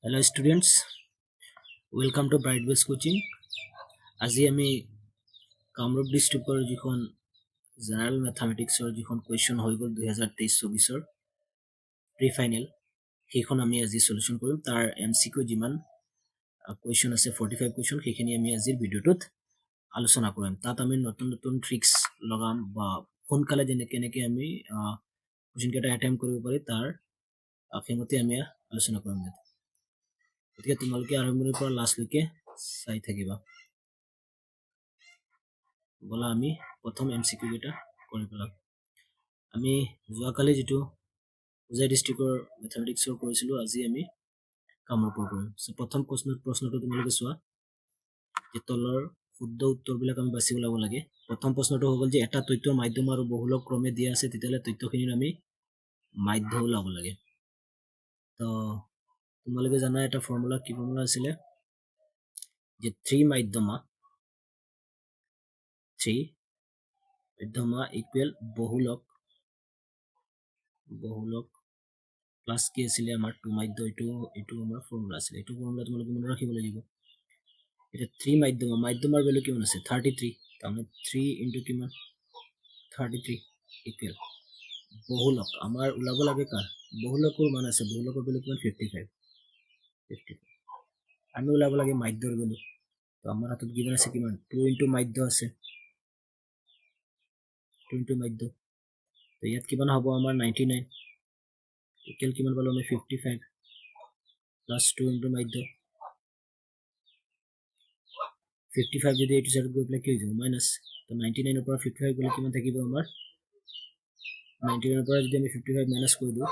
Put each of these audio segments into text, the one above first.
Hello students, welcome to Bright Base Coaching. আজি আমি কামৰূপ ডিষ্ট্ৰিক্টৰ যিখন জেনেৰেল মেথামেটিক্সৰ যিখন কুৱেশ্যন হৈ গ'ল 2023-24 প্ৰি ফাইনেল সেইখন আমি আজি সলিউশন কৰিম। তাৰ MCQ যিমান কুৱেশ্যন আছে 45 কুৱেশ্যন সেইখিনি আমি আজিৰ ভিডিঅ'টোত আলোচনা কৰিম। তাত আমি নতুন নতুন ট্ৰিক্স লগাম বা সোনকালে কেনেকৈ আমি কুৱেশ্যন কেইটা এটেম্প কৰিব পাৰি তাৰ সেইমতে আমি আলোচনা কৰিম। গতিকে তোমালোকে আৰম্ভণিৰ পৰা লাষ্টলৈকে চাই থাকিবা। বলা আমি প্ৰথম MCQ কেইটা কৰি পেলাম। আমি যোৱাকালি যিটো হোজাই ডিষ্ট্ৰিক্টৰ মেথামেটিক্সৰ কৰিছিলোঁ, আজি আমি কামৰূপৰ কৰিম। প্ৰথম প্ৰশ্নটো তোমালোকে চোৱা যে তলৰ শুদ্ধ উত্তৰবিলাক আমি বাছি ওলাব লাগে। প্ৰথম প্ৰশ্নটো হৈ গ'ল যে এটা তথ্যৰ মাধ্যম আৰু বহুলক ক্ৰমে দিয়া আছে, তেতিয়াহ'লে তথ্যখিনিৰ আমি মাধ্য ওলাব লাগে। তো তোমালোকে জানা এটা ফৰ্মুলা, কি ফৰ্মুলা আছিলে যে 3 মাধ্যমা ইকুৱেল বহুলক প্লাছ কি আছিলে আমাৰ 2 মাধ্য। এইটো আমাৰ ফৰ্মুলা আছিলে। এইটো ফৰ্মুলা তোমালোকে মনত ৰাখিব লাগিব। এটা 3 মাধ্যমৰ ভ্যালু কিমান আছে 33, তাৰমানে 3 ইনটু কিমান 33 ইকুৱেল বহুলক আমাৰ ওলাব লাগে কাৰ বহুলকৰ মান আছে, বহুলকৰ ভ্যালু কিমান 55 আমি ওলাব লাগে মাধ্যৰ ভ্যালু। তো আমাৰ হাতত গিভেন আছে কিমান 2 ইনটু মাধ্য আছে, 2 ইনটু মাধ্য। তো ইয়াত কিমান হ'ব আমাৰ 99 ইকুৱেল কিমান পালো আমি 55 প্লাস 2 ইনটু মাধ্য 55 যদি এইটো সাইডত গৈ পেলাই কি হৈ যাব মাইনাস। তো 99 এর পৰা 55 গলে কিমান থাকিব আমাৰ 99 এৰ পৰা যদি আমি 55 মাইনাস কৰি দিও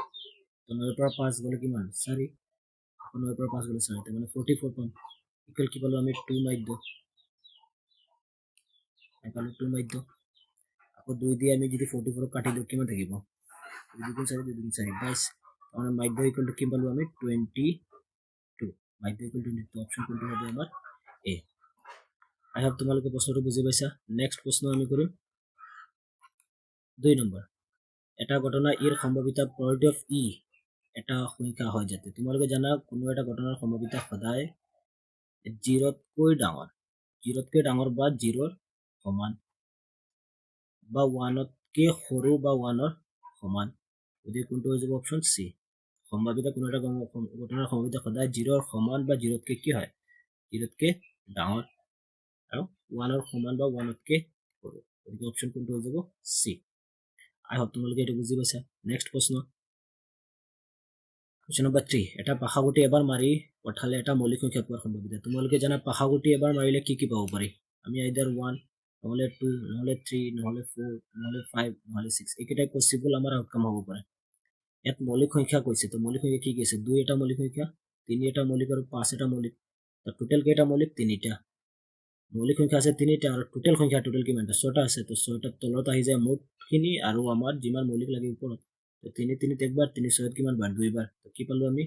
তো 9 এৰ পৰা 5 গলে কিমান 4, 9 এৰ পৰা 5 গলে 4, তাৰ মানে 44 পাম। ইকুৱেল কি পালো আমি 2 মাধ্য, পালো 2 মাধ্য। আকৌ 2 দিয়ে আমি যদি 44 কাটি দিও কিমান থাকিব 2 গুণ 4 2 গুণ 4 22, মানে মাধ্য ইকুৱেল টু কি পালো আমি 22, মাধ্য ইকুৱেল টু 22। অপশন কোনটো হবে আমাৰ এ। আই হোপ তোমালোকে প্ৰশ্নটো বুজি পাইছা। নেক্সট প্ৰশ্ন আমি কৰিম 2 নম্বৰ। এটা ঘটনা ইৰ সম্ভাৱিতা পয়েন্ট অফ ই এটা সংখ্যা হয়, যাতে তোমালোকে জানা কোনো এটা ঘটনাৰ সম্ভাৱিতা সদায় 0তকৈ ডাঙৰ বা 0ৰ সমান বা 1তকৈ সৰু বা 1ৰ সমান। গতিকে কোনটো হৈ যাব অপশন সি। সম্ভাৱিতা কোনো এটা ঘটনাৰ সম্ভাৱিতা সদায় 0ৰ সমান বা 0তকৈ কি হয় 0তকৈ ডাঙৰ আৰু 1ৰ সমান বা 1তকৈ সৰু। গতিকে অপশন কোনটো হৈ যাব সি। আই হোপ তোমালোকে এটা বুজি পাইছা। নেক্সট প্ৰশ্ন কোৱেশ্চন নম্বৰ 3। এটা পাশাগুটি এবাৰ মাৰি পঠালে এটা মৌলিক সংখ্যা পোৱাৰ সম্ভাৱিতা। তোমালোকে জানা পাশাগুটি এবাৰ মাৰিলে কি কি পাব পাৰি। আমি আইদাৰ 1 নহলে 2 নহলে 3 নহলে 4 নহলে 5 নহলে 6 এইকেইটাই পসিবল আমাৰ আউটকাম হ'ব পাৰে। ইয়াত মৌলিক সংখ্যা কৈছে, তো মৌলিক সংখ্যা কি কি আছে 2 এটা মৌলিক সংখ্যা, 3 এটা মৌলিক আৰু 5 এটা মৌলিক। তো টোটাল কেইটা মৌলিক 3টা মৌলিক সংখ্যা আছে 3টা আৰু টোটাল সংখ্যা কিমানটা 6টা আছে। তো 6টাৰ তলত আহি যায় মুঠখিনি আৰু আমাৰ যিমান মৌলিক লাগে ওপৰত। তো 3 3 একবাৰ 3 6 কিমান বাৰ 2 বাৰ। তো কি পালো আমি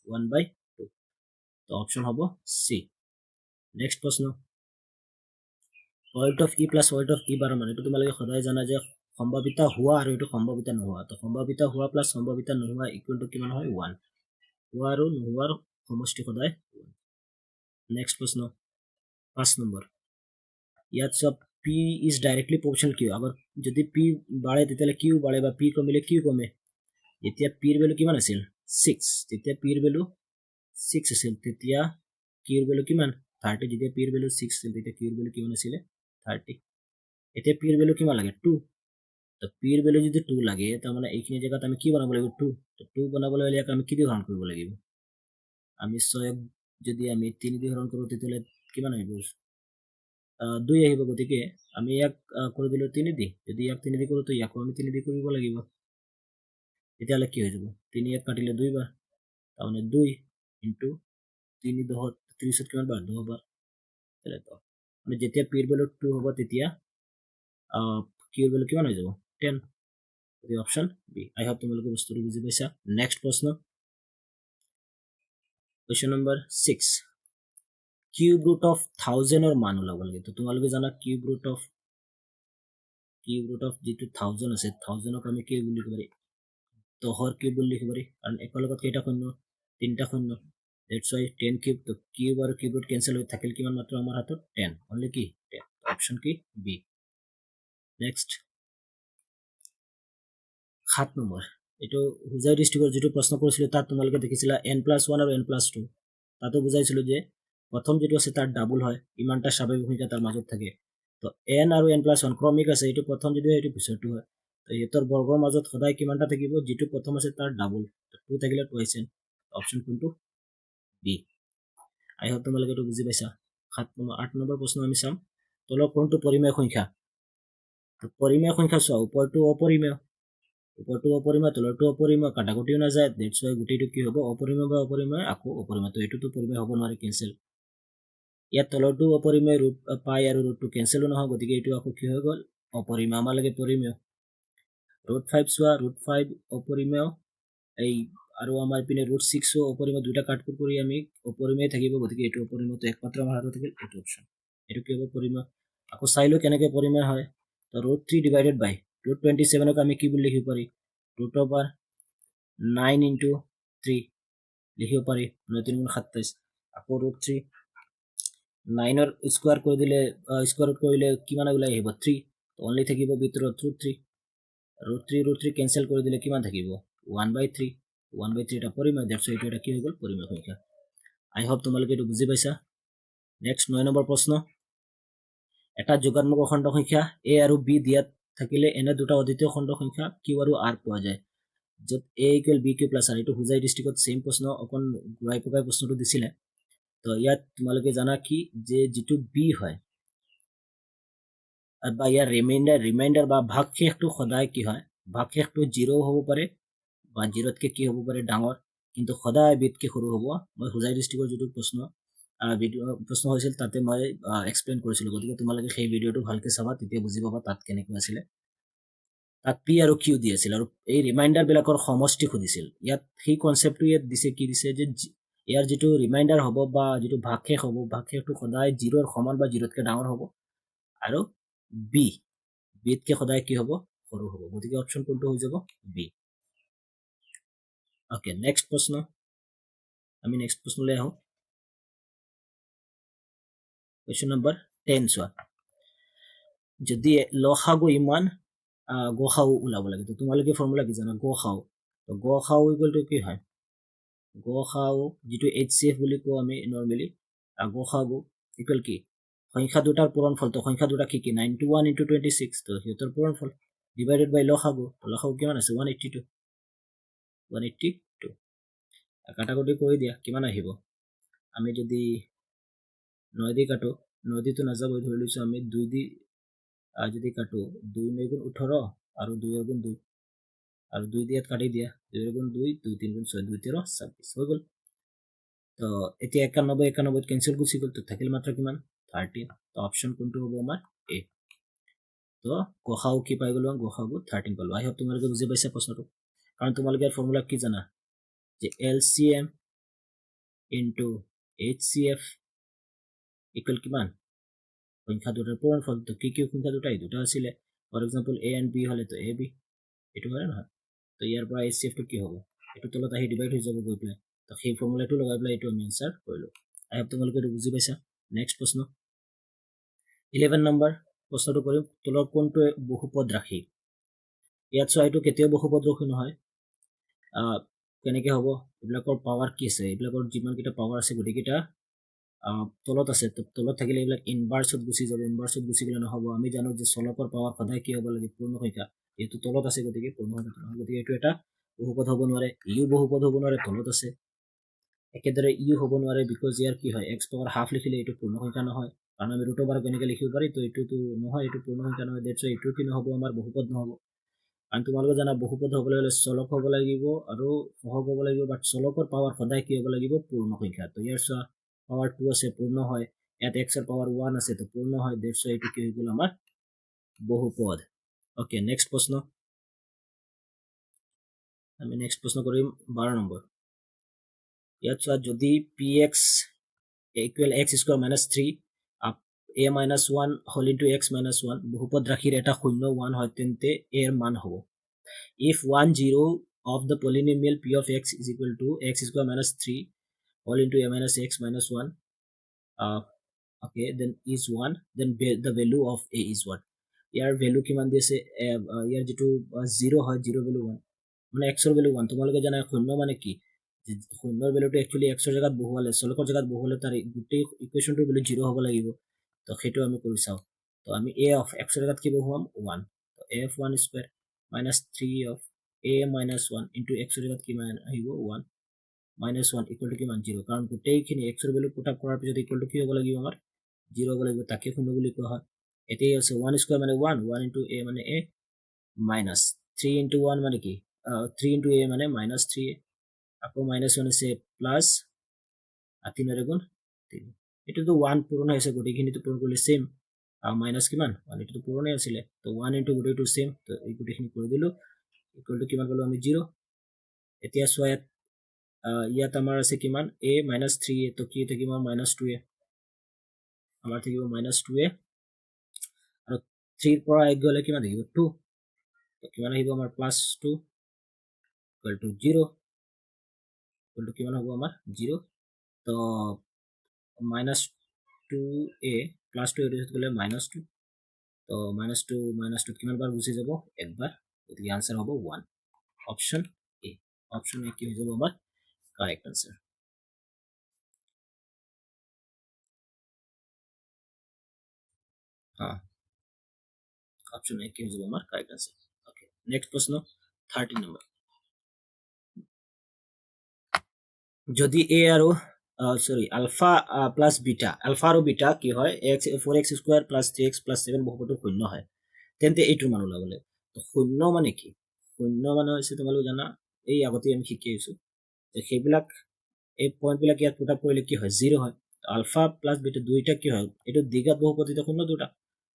1/2। তো অপশন হ'ব সি। নেক্সট প্ৰশ্ন point of e plus point of e bar মানে এইটো তোমালোকে সদায় জানা যে সম্ভাৱিতা হোৱা আৰু এইটো সম্ভাৱিতা নোহোৱা। তো সম্ভাৱিতা হোৱা প্লাস সম্ভাৱিতা নোহোৱা ইকুৱেল টু কিমান হয় 1। হোৱা আৰু নোহোৱাৰ সমষ্টি সদায় 1। নেক্সট প্ৰশ্ন 5 নম্বৰ। ইয়াত সব পি ইজ ডাইৰেক্টলি প্ৰপোৰ্শনেল কিউ। আবার যদি পি বাঢ়ে তেতিয়াহ'লে কিউ বাঢ়ে বা পি কমিলে কিউ কমে। যেতিয়া পিৰ ভ্যালু কিমান আছিল 6, যেতিয়া পিৰ ভ্যালু 6 আছিল তেতিয়া কিউৰ ভ্যালু কিমান 30। যেতিয়া পিৰ ভ্যালু 6 আছিল তেতিয়া কিউৰ ভ্যালু কিমান আছিল 30। এতিয়া পিৰ ভ্যালু কিমান লাগে 2। তো পিৰ ভ্যালু যদি 2 লাগে তাৰ মানে এইখিনি জায়গাত আমি কি বনাব লাগিব 2। তো 2 বনাবলৈ হলে আমি কি দি হৰণ কৰিব লাগিব। আমি 6 যদি আমি 3 দি হৰণ কৰো তেতিয়াহ'লে কিমান আহিব 2 আহিব। গতিকে আমি ইয়াক কৰি দিলো 3 দি, যদি ইয়াক 3 দি কৰো তো ইয়াকো আমি 3 দি কৰিব লাগিব। তেতিয়াহ'লে কি হৈ যাব 3 ইয়াক কাটিলে 2 বাৰ, তাৰমানে 2 ইনটু 3 10 30 কিমান বাৰ 10 বাৰ। মানে যেতিয়া পিৰ ভ্যালু 2 হ'ব তেতিয়া কিউৰ ভ্যালু কিমান হৈ যাব 10। গতিকে অপশন বি। আই হোপ তোমালোকে বস্তুটো বুজি পাইছা। নেক্সট প্ৰশ্ন question number 6। Cube root of 1000ৰ মান ওলাব লাগে। তো তোমালোকে জানা কিউব ৰুট অফ যিটো 1000 আছে 1000ক আমি কি বুলি লিখিব পাৰি 10ৰ কিউব বুলি লিখিব পাৰি, কাৰণ একৰ লগত কেইটা শূন্য 3টা শূন্য। দ্যাটস ওয়াই 10 কিউব, তো কিউব আৰু কিউবত কেনসেল হৈ থাকিল কিমান মাত্ৰ আমাৰ হাতত 10, অনলি কি 10, অপশন কি বি। নেক্সট 7 নম্বৰ, এইটো হুজাই ডিষ্ট্ৰিক্টৰ যিটো প্ৰশ্ন কৰিছিলো তাত তোমালোকে দেখিছিলা n+1 আৰু n+2, তাতো বুজাইছিলো যে প্ৰথম যেটো আছে তাৰ ডাবল হয়, ইমানটা স্বাভাৱিক সংখ্যা তাৰ মাজত থাকে, তো n আৰু n+1 ক্ৰমিক আছে, এইটো প্ৰথম যেটো এইটো পিছৰটো হয়, তো ইহঁতৰ বৰ্গৰ মাজত সদায় কিমানটা থাকিব, যেটো প্ৰথম আছে তাৰ ডাবল, 2 থাকিলে টুৱাইছ n, অপশন কোনটো বি। আই হোপ তোমালোকে এইটো বুজি পাইছা। 8 নম্বৰ প্ৰশ্ন আমি চাম, তলৰ কোনটো পৰিমেয় সংখ্যা, তো পৰিমেয় সংখ্যা চোৱা, ওপৰটো অপৰিমেয়, ওপৰটো অপৰিমেয়, তলৰটো অপৰিমেয়, কাটাকুটিও নাযায়, দ্যাটস ওয়াই গোটেইটো কি হ'ব, অপৰিমেয় বা অপৰিমেয় আকৌ অপৰিমেয়, তো এইটোতো পৰিমেয় হ'ব নোৱাৰে, কেনসেল। ইয়াত তলৰটো অপৰিমেয়, ৰুট পাই আৰু ৰুটটো কেনসেলো নহয়, গতিকে এইটো আকৌ কি হৈ গ'ল, অপৰিমেয়, আমাৰ লাগে পৰিমেয়। √5 চোৱা, √5 অপৰিমেয়, এই আৰু আমাৰ পিনে √6ও অপৰিমেয়, দুইটা কাটকুট কৰি আমি অপৰিমেয় থাকিব, গতিকে এইটো অপৰিমেয়টো একমাত্ৰ আমাৰ হাতত থাকিল এইটো অপশন, এইটো কি হ'ব পৰিমেয়। আকৌ চাইলো কেনেকৈ পৰিমেয় হয়, তো √3 ডিভাইডেড বাই √27ক আমি কি বুলি লিখিব পাৰি, √9 × 3 লিখিব পাৰি, 9 × 3 = 27, আকৌ √3 9ৰ স্কোয়াৰ কৰি দিলে, স্কোয়াৰত কৰিলে কিমান ওলাই আহিব 3, অনলি থাকিব ভিতৰত √3, √3 কেনসেল কৰি দিলে কিমান থাকিব 1/3, 1/3 এটা পৰিমেয়, দ্যাটস এইটো এটা কি হৈ গ'ল পৰিমেয় সংখ্যা। আই হোপ তোমালোকে এইটো বুজি পাইছা। নেক্সট 9 নম্বৰ প্ৰশ্ন, এটা যোগাত্মক অখণ্ড সংখ্যা a আৰু b দিয়াত থাকিলে এনে দুটা অদ্বিতীয় খণ্ড সংখ্যা q আৰু r পোৱা যায়, য'ত a = b q + r, এইটো হুজাই ডিষ্ট্ৰিক্টত সেম প্ৰশ্ন, অকণ ঘূৰাই পকাই প্ৰশ্নটো দিছিলে। তো ইয়াত তোমালোকে জানা কি যে যেটো b হয় বা ইয়াৰ ৰিমাইণ্ডাৰ বা ভাগশেষটো সদায় কি হয়, ভাগশেষটো 0 হ'ব পাৰে বা 0তকে কি হ'ব পাৰে ডাঙৰ, কিন্তু সদায় বিতকে সৰু হ'ব। মই হুজাই ডিষ্ট্ৰিক্টৰ যিটো প্ৰশ্ন হৈছিল তাতে মই এক্সপ্লেইন কৰিছিলো, গতিকে তোমালোকে সেই ভিডিঅ'টো ভালকে চাবা, তেতিয়া বুজি পাবা তাত কেনেকৈ আছিলে। তাত পি আৰু কিউ দি আছিল আৰু এই ৰিমাইণ্ডাৰ বিলাকৰ সমষ্টি সুধিছিল। ইয়াত সেই কনচেপ্টটো ইয়াত দিছে, কি দিছে যে ইয়াৰ যিটো ৰিমাইণ্ডাৰ হ'ব বা যিটো ভাগশেষ হ'ব, ভাগশেষটো সদায় 0ৰ সমান বা 0তকে ডাঙৰ হ'ব, আৰু বিতকে সদায় কি হ'ব সৰু হ'ব, গতিকে অপশন কোনটো হৈ যাব বি। ওকে, নেক্সট প্ৰশ্ন, আমি নেক্সট প্ৰশ্নলৈ আহোঁ। কুৱেশ্যন নম্বৰ 10 চোৱা, যদি লসাগু ইমান গসাউ ওলাব লাগে, তো তোমালোকে ফৰ্মুলা কি জানা, গসাউ, তো গসাউ ইকুৱেল টু কি হয়, গসাউ যিটো HCF বুলি কওঁ আমি নৰ্মেলি, গসাগু ইকুৱেল কি, সংখ্যা দুটাৰ পূৰণফল, তো সংখ্যা দুটা কি কি 91 × 26, তো সিহঁতৰ পূৰণফল ডিভাইডেড বাই লসাগু, লসাগু কিমান আছে 182, 182 কাটাকুটি কৰি দিয়া কিমান আহিব, আমি যদি 9 দি কাটো, 9 দিটো নাযাব, ধৰি লৈছো আমি 2 দি যদি কাটো, 2 × 9 = 18 আৰু 2 × 2 আৰু 2 দি ইয়াত কাটি দিয়া, 2 × 2 2 3 × 6 2 13 26 হৈ গ'ল। তো এতিয়া 91 কেনসেল গুচি গ'ল, তো থাকিল মাত্ৰ কিমান 13, তো অপশন কোনটো হ'ব আমাৰ এ। তো গসাউ কি পাই গ'লো, গসাউ 13 পালো। আই হোপ তোমালোকে বুজি পাইছা প্ৰশ্নটো, কাৰণ তোমালোকে ফৰ্মুলা কি জানা যে LCM × HCF ইকুৱেল কিমান, সংখ্যা দুটাৰ পূৰণফল, তো কি সংখ্যা দুটা, এই দুটা আছিলে, for example A and B হলে তো AB, এইটো হয় নহয়, তো ইয়াৰ পৰা HCF টো কি হ'ব, এইটো তলত আহি ডিভাইড হৈ যাব গৈ পেলাই, তো সেই ফৰ্মুলাটো লগাই পেলাই এইটো আমি আনসাৰ কৰিলো। আই হোপ তোমালোকে এইটো বুজি পাইছা। নেক্সট প্ৰশ্ন 11 নম্বৰ প্ৰশ্নটো কৰিম, তলৰ কোনটো বহুপদ ৰাশি, ইয়াত চোৱা এইটো কেতিয়াও বহুপদ ৰাশি নহয়, কেনেকে হ'ব, এইবিলাকৰ পাৱাৰ কি আছে, এইবিলাকৰ যিমান কেইটা পাৱাৰ আছে গোটেইকেইটা তলত আছে, তলত থাকিলে এইবিলাক ইনভাৰ্সত গুচি যাব, ইনভাৰ্সত গুচি গ'লে নহ'ব, আমি জানো যে চলকৰ পাৱাৰ সদায় কি হ'ব লাগে পূৰ্ণ সংখ্যা, এইটো তলত আছে গতিকে পূৰ্ণ সংখ্যা নহয়, গতিকে এইটো এটা বহুপদ হ'ব নোৱাৰে, ইও বহুপদ হ'ব নোৱাৰে, তলত আছে। একেদৰে ইও হ'ব নোৱাৰে, বিকজ ইয়াৰ কি হয় x⁻½ লিখিলে এইটো পূৰ্ণ সংখ্যা নহয়, কাৰণ আমি √² কেনেকৈ লিখিব পাৰি, তো এইটোতো নহয়, এইটো পূৰ্ণ সংখ্যা নহয়, দ্যাটছ এইটো কি নহ'ব আমাৰ বহুপদ নহ'ব। কাৰণ তোমালোকে জানা বহুপদ হ'বলৈ হ'লে চলক হ'ব লাগিব আৰু সহগ হ'ব লাগিব, বাট চলকৰ পাৱাৰ সদায় কি হ'ব লাগিব পূৰ্ণ সংখ্যা, তো ইয়াৰ চোৱা পাৱাৰ 2 আছে পূৰ্ণ হয়, ইয়াত x ৰ পাৱাৰ 1 আছে তো পূৰ্ণ হয়, দ্যাটছ এইটো কি হৈ গ'ল আমাৰ বহুপদ। ওকে, নেক্সট প্ৰশ্ন, আমি নেক্সট প্ৰশ্ন কৰিম 12 নম্বৰ। ইয়াত চোৱা যদি px = x² - 3 a - 1 whole into x - 1 বহুপদ ৰাশিৰ এটা শূন্য 1 হয়, তেন্তে a এর মান হ'ব, if 1 0 of the polynomial p of x is equal to x² - 3 all into a minus x minus 1 okay then is 1 then the value of a is what year value কিমান দিছে ইয়াৰ যেটো 0 হয় 0 value 1 মানে x ৰ value 1 তোমালোকে জানা শূন্য মানে কি শূন্যৰ ভ্যালুটো একচুয়ালি x ৰ জায়গাত বহুৱালে চলকৰ জায়গাত বহুৱালে তাৰ গোটেই ইকুৱেশনটোৰ ভ্যালু 0 হ'ব লাগিব তো সেইটো আমি কৰি চাও তো আমি a of x ৰ জায়গাত কি বহুৱাম 1 তো a of 1 square minus 3 of a minus 1 into x ৰ জায়গাত কিমান আহিব 1 minus 1 equal to কিমান 0 কাৰণ গোটেইখিনি x ৰ ভ্যালু পুট আপ কৰাৰ পিছত ইকুৱেল টু কি হ'ব লাগিব আমাৰ 0 হ'ব লাগিব তাকে শূন্য বুলি কোৱা হয় এতিয়াই আছে 1 স্কয়ার মানে 1 1 into a মানে a minus 3 into 1 মানে কি 3 into a মানে minus 3a আকৌ minus 1 আছে plus 3 ৰে গুণ 3 এটোতো 1 পূৰণ হৈছে গোটেইখিনিটো পূৰণ কৰিলে সেম মাইনাস কিমান 1 এটোতো পূৰণে আছিল তো 1 into গোটেইটো সেম তো এই গোটেইখিনি কৰি দিলো ইকুৱেল টু কিমান পালো আমি 0 এতিয়া সোয়া ইয়াত আমাৰ আছে কিমান a minus 3a তো কি থাকিব minus 2a আমাৰ থাকিব minus 2a আৰু 3 ৰ পৰা 1 গলে কিমান থাকিব 2 তো কিমান আহিব আমাৰ plus 2 equal to 0 equal to কিমান হ'ব আমাৰ 0 তো minus 2a plus 2 এটো গলে minus 2 তো minus 2 কিমান বাৰ গুছি যাব একবাৰ গতিকে আনসার হ'ব 1 অপশন এ অপশন এ কি হৈ যাব আমাৰ কাৰেক্ট আনসাৰ হ্যাঁ অপশন এ কি হৈ যাব আমাৰ কাৰেক্ট আনসাৰ ওকে নেক্সট প্ৰশ্ন 13 নম্বৰ যদি a আৰু সৰি আলফা প্লাস বিটা আলফা আৰু বিটা কি হয় x 4x square plus 3x plus 7 বহুপদৰ শূন্য হয় তেন্তে এইটোৰ মান ওলাবলে তো শূন্য মানে কি শূন্য মানে হৈছে তোমালোকে জানা এই আগতে আমি শিকি আছো যে সেইবিলাক এই পয়েন্ট বিলাক ইয়াত পুট আপ কৰিলে কি হয় 0 হয় আলফা প্লাস বিটা দুইটা কি হয় এটো দ্বিঘাত বহুপদী তো শূন্য দুটা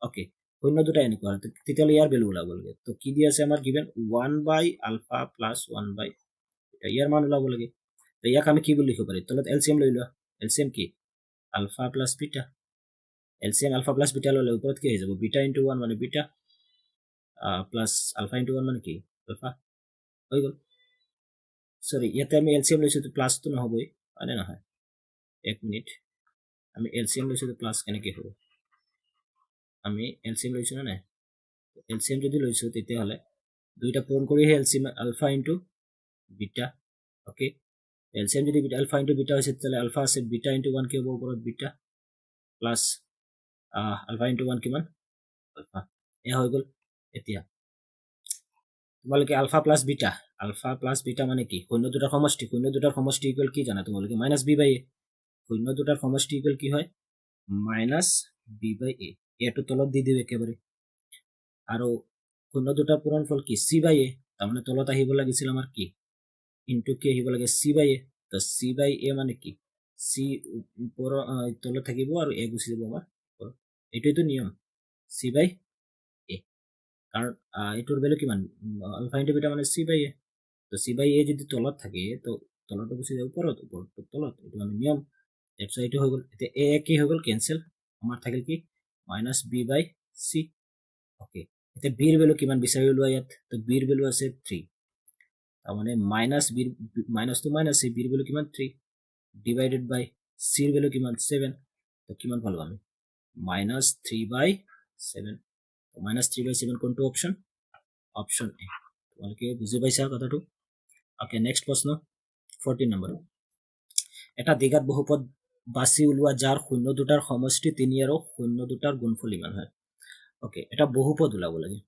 ওকে শূন্য দুটা এনেকুৱা হয় তেতিয়ালে ইয়াৰ ভ্যালু ওলাব লাগে তো কি দি আছে আমাৰ গিভেন 1 বাই আলফা প্লাস 1 বাই এটা ইয়াৰ মান ওলাব লাগে তো ইয়াক আমি কি বুলি লিখিব পাৰি তলত এলসিএম লৈ লোৱা এলসিএম কি alpha plus beta LCM alpha plus beta ললে ওপৰত কি হৈ যাব বিটা ইনটু 1 মানে বিটা প্লাস আলফা ইনটু 1 মানে কি আলফা হৈ গল সরি ইয়াতে আমি এলসিএম লৈছো তো প্লাস তো নহবই মানে নহয় এক মিনিট আমি এলসিএম লৈছো তো প্লাস কেনেকৈ হ'ব আমি এলসিএম লৈছো না নাই এলসিএম যদি লৈছো তেতিয়া হলে দুইটা পূৰণ কৰিহে LCM alpha into beta okay LCM যদি বিটা আলফা ইনটু বিটা হৈছে তাহলে আলফা আছে বিটা ইনটু 1 কি হ'ব ওপৰত বিটা প্লাস আলফা ইনটু 1 কিমান আলফা এ হৈ গল এতিয়া তোমালোকে আলফা প্লাস বিটা মানে কি শূন্য দুটাৰ সমষ্টি ইকুৱেল কি জানা তোমালোকে মাইনাস বি বাই এ শূন্য দুটাৰ সমষ্টি ইকুৱেল কি হয় মাইনাস বি বাই এ এটো তলত দি দিও একেবাৰে আৰু শূন্য দুটাৰ পূৰণফল কি সি বাই এ তাৰমানে তলত আহিব লাগিছিল আমাৰ কি ইনটু কি আহিব লাগে সি বাই এ তো সি বাই এ মানে কি সি ওপৰ তলত থাকিব আৰু এ গুছি যাব আমাৰ এইটোটো নিয়ম সি বাই এ কাৰণ এইটোৰ ভ্যালু কিমান আলফা ইনটু বিটা মানে সি বাই এ তো সি বাই এ যদি তলত থাকে তো তলটো গুছি যাব ওপৰত ওপৰটো তলত এইটো আমি নিয়ম তাৰপিছত এইটো হৈ গল এতিয়া এ কি হৈ গল কেনসেল আমাৰ থাকিল কি মাইনাস বি বাই সি ওকে এতিয়া বিৰ ভ্যালু কিমান বিচাৰি লোৱা ইয়াত তো বিৰ ভ্যালু আছে 3 তাৰমানে মাইনাস বিৰ মাইনাস টু মাইনাস সি বিৰ ভ্যালু কিমান 3 ডিভাইডেড বাই সিৰ ভ্যালু কিমান 7 তো কিমান পালো আমি মাইনাস 3 বাই 7 মাইনাস 3 বাই 7 কোনটো অপশন অপশন এ তোমালোকে বুজি পাইছা কথাটো ওকে নেক্সট প্ৰশ্ন 14 নম্বৰ এটা দ্বিঘাত বহুপদ বাছি উলোৱা যাৰ শূন্য দুটাৰ সমষ্টি 3 আৰু শূন্য দুটাৰ গুণফল ইমান হয় ওকে এটা বহুপদ ওলাব লাগে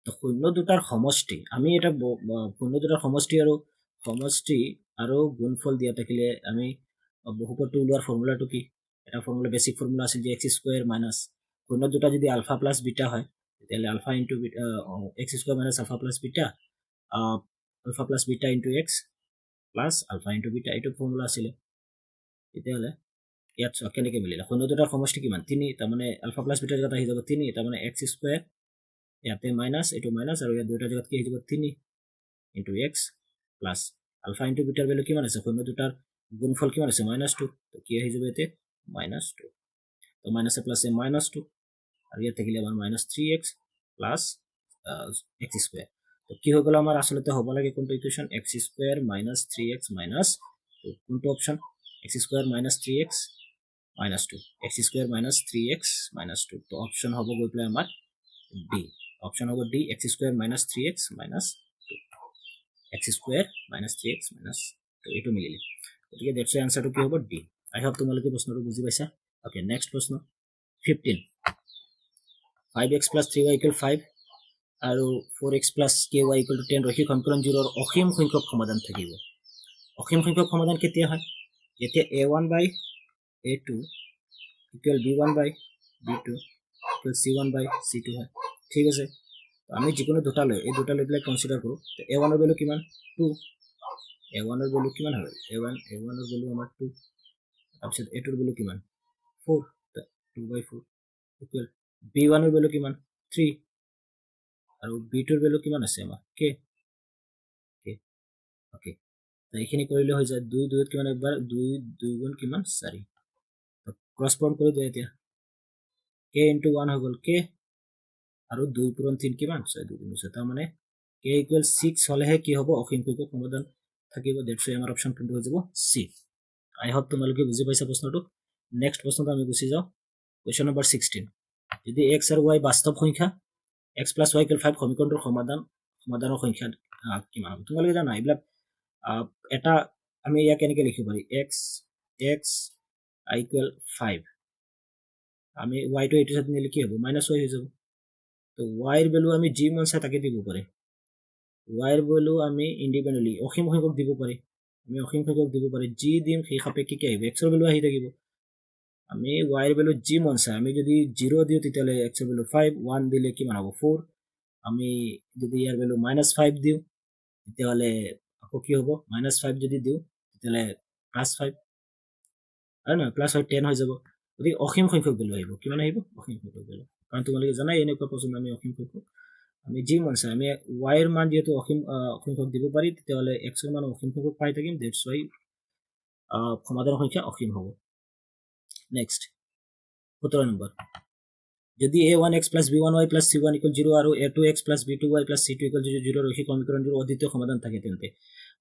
তো শূন্য দুটাৰ সমষ্টি আমি এটা শূন্য দুটাৰ সমষ্টি আৰু গুণফল দিয়া থাকিলে আমি বহুপদটো উলোৱাৰ ফৰ্মুলাটো কি এটা ফৰ্মুলা বেসিক ফৰ্মুলা আছিল যে x স্কয়ার মাইনাস শূন্য দুটা যদি আলফা প্লাস বিটা হয় তেতিয়ালে alpha into x square minus alpha plus beta alpha plus beta into x plus alpha into beta এইটো ফৰ্মুলা আছিল তেতিয়ালে ইয়াত কেনেকৈ মিলিলে শূন্য দুটাৰ সমষ্টি কিমান 3 তাৰমানে আলফা প্লাস বিটা জায়গাত আহি যাব 3 তাৰমানে x স্কয়াৰ ইয়াতে মাইনাস এইটো মাইনাস আৰু ইয়াত দুটা জায়গাত কি হৈ যাব 3 into x plus alpha into বিটাৰ ভ্যালু কিমান আছে শূন্য দুটাৰ গুণফল কিমান আছে -2 তো কি হৈ যাব এতে -2 তো মাইনাস এ প্লাস এ -2 আৰু ইয়াত থাকিলে আমাৰ -3x প্লাস x স্কয়াৰ তো কি হৈ গল আমাৰ আসলতে হ'ব লাগে কোনটো ইকুৱেশন x স্কয়ার -3x 2 কোনটো option x square minus 3x minus 2 x square minus 3x minus 2 তো অপশন হবে গৈ পেলাই আমাৰ ডি অপশন হ'ব D x square minus 3x minus 2 x square minus 3x minus 2 এইটো মিলিলে গতিকে দ্যাটস আনসাৰটো কি হ'ব ডি আই হোপ তোমালোকে প্ৰশ্নটো বুজি পাইছা ওকে নেক্সট প্ৰশ্ন 15 5x plus 3y equal 5 আৰু 4x plus ky equal to 10 ৰৈখিক সমীকৰণ 0 ৰ অসীম সংখ্যক সমাধান থাকিব অসীম সংখ্যক সমাধান কেতিয়া হয় যেতিয়া a1 by a2 equal b1 by b2 equal c1 by c2 হয় ঠিক আছে আমি যিকোনো দুটা লৈ এই দুটা লৈ পেলাই কনসিডাৰ কৰো a1 ৰ ভ্যালু কিমান 2 a1 ৰ ভ্যালু কিমান হয় a1 ৰ ভ্যালু আমাৰ 2 তাৰপিছত a2 ৰ ভ্যালু কিমান 4 2 by 4 equal b1 ৰ ভ্যালু কিমান 3 আৰু b2 ৰ ভ্যালু কিমান আছে আমাৰ k ওকে তো এইখিনি কৰিলে হৈ যায় 2 2 কিমান একবাৰ 2 2 গুণ কিমান 4 তো ক্ৰস প্ৰডাক্ট কৰি দিয়া এতিয়া k into 1 হৈ গল k আৰু 2 পূৰণ 3 কিমান 6 2 গুণ 6 তাৰ মানে k equal 6 হলেহে কি হ'ব অসীম সংখ্যক সমাধান থাকিব দ্যাটস আমাৰ অপচন কোনটো হৈ যাব সি আই হোপ তোমালোকে বুজি পাইছা প্ৰশ্নটো নেক্সট প্ৰশ্নটো আমি গুছি যাও কোৱেশ্চন নম্বৰ 16 যদি x আৰু y বাস্তৱ সংখ্যা x plus y equal 5 সমীকৰণটোৰ সমাধানৰ সংখ্যা কিমান হ'ব তোমালোকে জানা এইবিলাক এটা আমি ইয়া কেনেকৈ লিখিব পাৰি x equal 5 আমি y টো এইটো সাথে নিলে কি হ'ব -y হৈ যাব তো y এর ভ্যালু আমি g মন চাই তাকে দিব পারে y এর ভ্যালু আমি ইন্ডিপেন্ডেন্টলি অসীম সংখ্যক দিব পারি আমি অসীম সংখ্যক দিব পারি g দিম সেই সাপেক্ষে কি আহিব x এর ভ্যালু আহি থাকিব আমি y এর ভ্যালু g মন চাই আমি যদি 0 দিও তেতিয়ালে x এর ভ্যালু 5 1 দিলে কিমান হ'ব 4 আমি যদি ইয়াৰ ভ্যালু -5 দিও তেতিয়ালে আকৌ কি হ'ব -5 যদি দিও তেতিয়ালে +5 আৰু না +5 10 হৈ যাব যদি অসীম সংখ্যক ভ্যালু আহিব কিমান আহিব অসীম সংখ্যক ভ্যালু কাৰণ তোমালোকে জানাই এনেকুৱা প্ৰশ্ন আমি অসীম সংখ্যক আমি জি মান চাই আমি y এর মান যেহেতু অসীম সংখ্যক দিব পারি তেতিয়ালে x এর মান অসীম সংখ্যক পাই থাকিম দ্যাটস ওয়াই সমাধান সংখ্যা অসীম হ'ব নেক্সট 17 নম্বৰ যদি a1x plus b1y plus c1 equal 0 আৰু a2x plus b2y plus c2 equal 0 ৰৈখিক সমীকৰণটোৰ অদ্বিতীয় সমাধান থাকে তেন্তে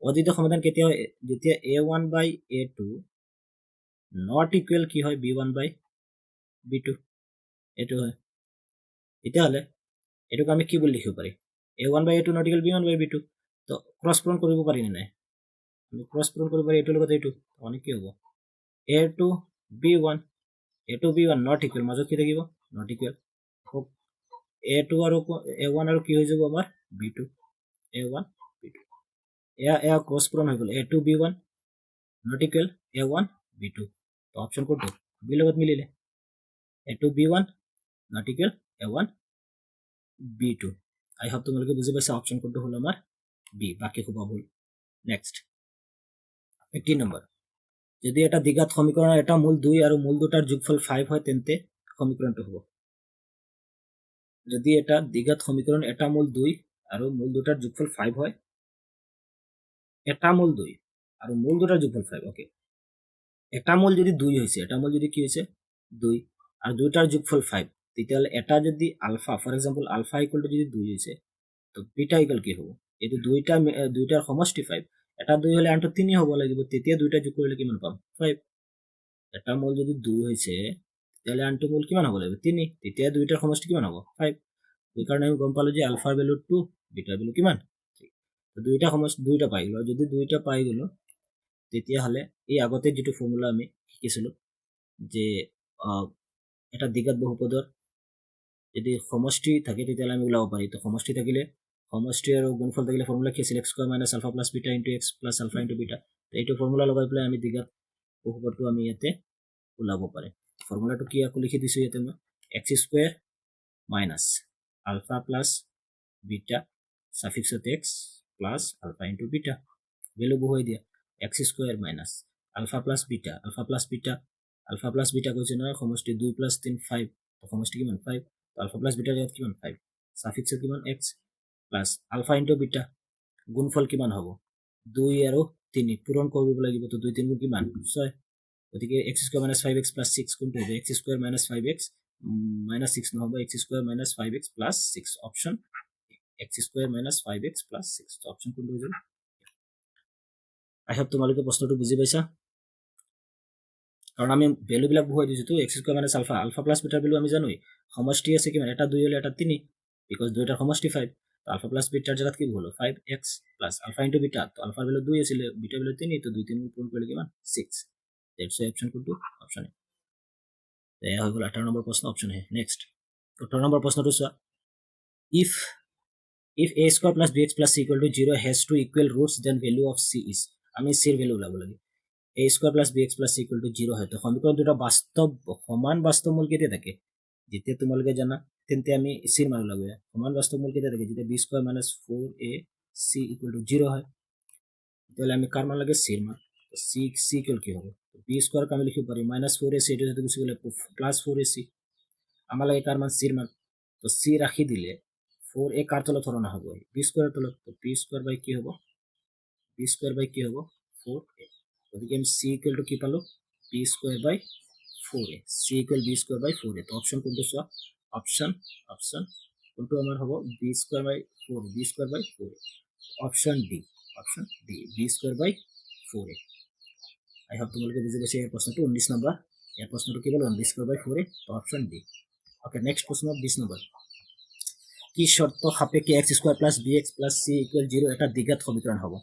অদ্বিতীয় সমাধান কেতিয়া হয় যেতিয়া a1 by a2 not equal কি হয় b1 by b2 এটো হয় তেতিয়ালে এটোক আমি কি বুলি লিখিব পাৰি a1 by a2 not equal b1 by b2 তো ক্ৰস পূৰণ কৰিব পাৰি নে নাই আমি ক্ৰস পূৰণ কৰিব পাৰি এটোৰ লগত এটো মানে কি হ'ব a2 b1 not equal মাজত কি থাকিব not equal a2 আৰু a1 আৰু কি হৈ যাব আমাৰ b2 a1 b2 এয়া ক্রস পূরণ হৈ গল a2 b1 not equal a1 b2 তো অপশন কোড বি লগত মিলিলে a2 b1 not equal a1 b2 I hope তোমালোকে বুজি পাইছা অপশন কোডটো হল আমাৰ বি বাকি খুব ভুল নেক্সট 18 নম্বৰ যদি এটা দ্বিঘাত সমীকৰণ এটা মূল 2 আৰু মূল দুটাৰ যোগফল 5 হয় তেন্তে সমীকৰণটো হ'ব যদি এটা দ্বিঘাত সমীকৰণ এটা মূল 2 আৰু মূল দুটাৰ যোগফল 5 হয় এটা মূল 2 আৰু মূল দুটাৰ যোগফল 5 ওকে এটা মূল যদি 2 হৈছে এটা মূল যদি কি হৈছে 2 আৰু দুটাৰ যোগফল 5 তেতিয়ালে এটা যদি alpha for example alpha equal to যদি 2 হৈছে তো বিটা ইকুয়াল কি হ'ব এটো দুইটাৰ সমষ্টি 5 এটা 2 হলে আনটো 3 হ'ব লাগিব তেতিয়া দুইটা যোগ কৰিলে কিমান পাম 5 এটা মূল যদি 2 হৈছে তেতিয়ালে আনটো মূল কিমান হ'ব লাগিব 3 তেতিয়া দুইটাৰ সমষ্টি কিমান হ'ব 5 এই কাৰণে আমি গম পালো যে আলফাৰ ভ্যালু 2 বিটাৰ ভ্যালু কিমান তো দুইটা সমষ্টি দুইটা পাই গলো যদি দুইটা পাই গলো তেতিয়া হলে এই আগতে যেটো ফৰ্মুলা আমি শিকিছিলো যে এটা দ্বিঘাত বহুপদৰ যদি সমষ্টি থাকে তেতিয়ালে আমি উলাব পাৰি তো সমষ্টি থাকিলে সমষ্টি আৰু গুণফল থাকিলে ফৰ্মুলা কি আছিল x square minus alpha plus beta into x plus alpha into beta তো এইটো ফৰ্মুলা লগাই পেলাই আমি দ্বিঘাত বহুপদটো আমি ইয়াতে উলাব পারে ফর্মুলাটো কি আকো লিখি দিছো ইয়াতে মই x square minus alpha plus beta সাফিক্সত x plus alpha into beta value বহুৱাই দিয়া x square minus alpha plus beta alpha plus beta কৈছে নহয় সমষ্টি 2 প্লাস 3 5 তো সমষ্টি কিমান 5 তো আলফা প্লাস বিটা ইয়াত কিমান 5 সাফিক্সত কিমান x plus alpha into beta গুণফল কিমান হ'ব 2 আৰু 3 পূৰণ কৰিব লাগিব তো 2 3 গুণ কিমান 6 গতিকে x square minus 5x plus 6 কোনটো হবে x square minus 5x minus 6 নহব x square minus 5x plus 6 option x square minus 5x plus 6 তো অপশন কোনটো হৈ যাব আই হোপ তোমালোকে প্ৰশ্নটো বুজি পাইছা কাৰণ আমি ভ্যালুবিলাক বহুৱাই দিছো তো x square minus alpha alpha plus বিটাৰ ভ্যালু আমি জানোই সমষ্টি আছে কিমান এটা 2 হলে এটা 3 বিকজ দুইটাৰ সমষ্টি 5 তো আলফা প্লাছ বিটাৰ জাগাত কি হলো 5x plus ULFA into beta তো আলফাৰ ভ্যালু 2 আছিল বিটাৰ ভ্যালু 3 তো 2 3 পূৰণ কৰিলে কিমান 6 দ্যাটস ওয়াই অপচন কোনটো অপচন এ এয়া হৈ গ'ল 18 নম্বৰ প্ৰশ্ন অপচন এ নেক্সট 18 নম্বৰ প্ৰশ্নটো চোৱা if a square plus bx plus c equal to 0 has two equal roots then value of c is আমি c এর ভ্যালু উলাব লাগে a square plus bx plus c equal to 0 হয় তো সমীকরণ দুটা বাস্তব সমান বাস্তব মূল কেতিয়া থাকে যেতিয়া তোমালোকে জানা তেন্তে আমি c এর মান উলাব সমান বাস্তব মূল কেতিয়া থাকে যেতিয়া b square minus 4ac equal to 0 হয় তাহলে আমি কার মান লাগে c এর মান তো c equal কি হবে তো b square কে আমি লিখিব পারি -4ac এটা যদি গুছি গলে +4ac আমার লাগে কার মান c এর মান তো c রাখি দিলে 4a কার তলত হরণ হবে b স্কয়ার তলত তো b স্কয়ার বাই কি হবে b স্কয়ার বাই কি হবে 4a ওদিকে আমি c ইকুয়াল টু কি পালো b square by 4a c equal b square by 4a তো অপশন কোনটো সো অপশন কোনটো আমার হবে b square by 4 b square by 4a option D b square by 4a I hope তোমালোকে বুঝে গেছে এই প্রশ্নটো 19 নাম্বার এই প্রশ্নটো কি বল b স্কয়ার বাই 4a তো অপশন ডি ওকে নেক্সট প্রশ্ন 20 নাম্বার কি শর্ত সাপেক্ষে x square plus bx plus c equal 0 এটা দ্বিঘাত সমীকরণ হ'ব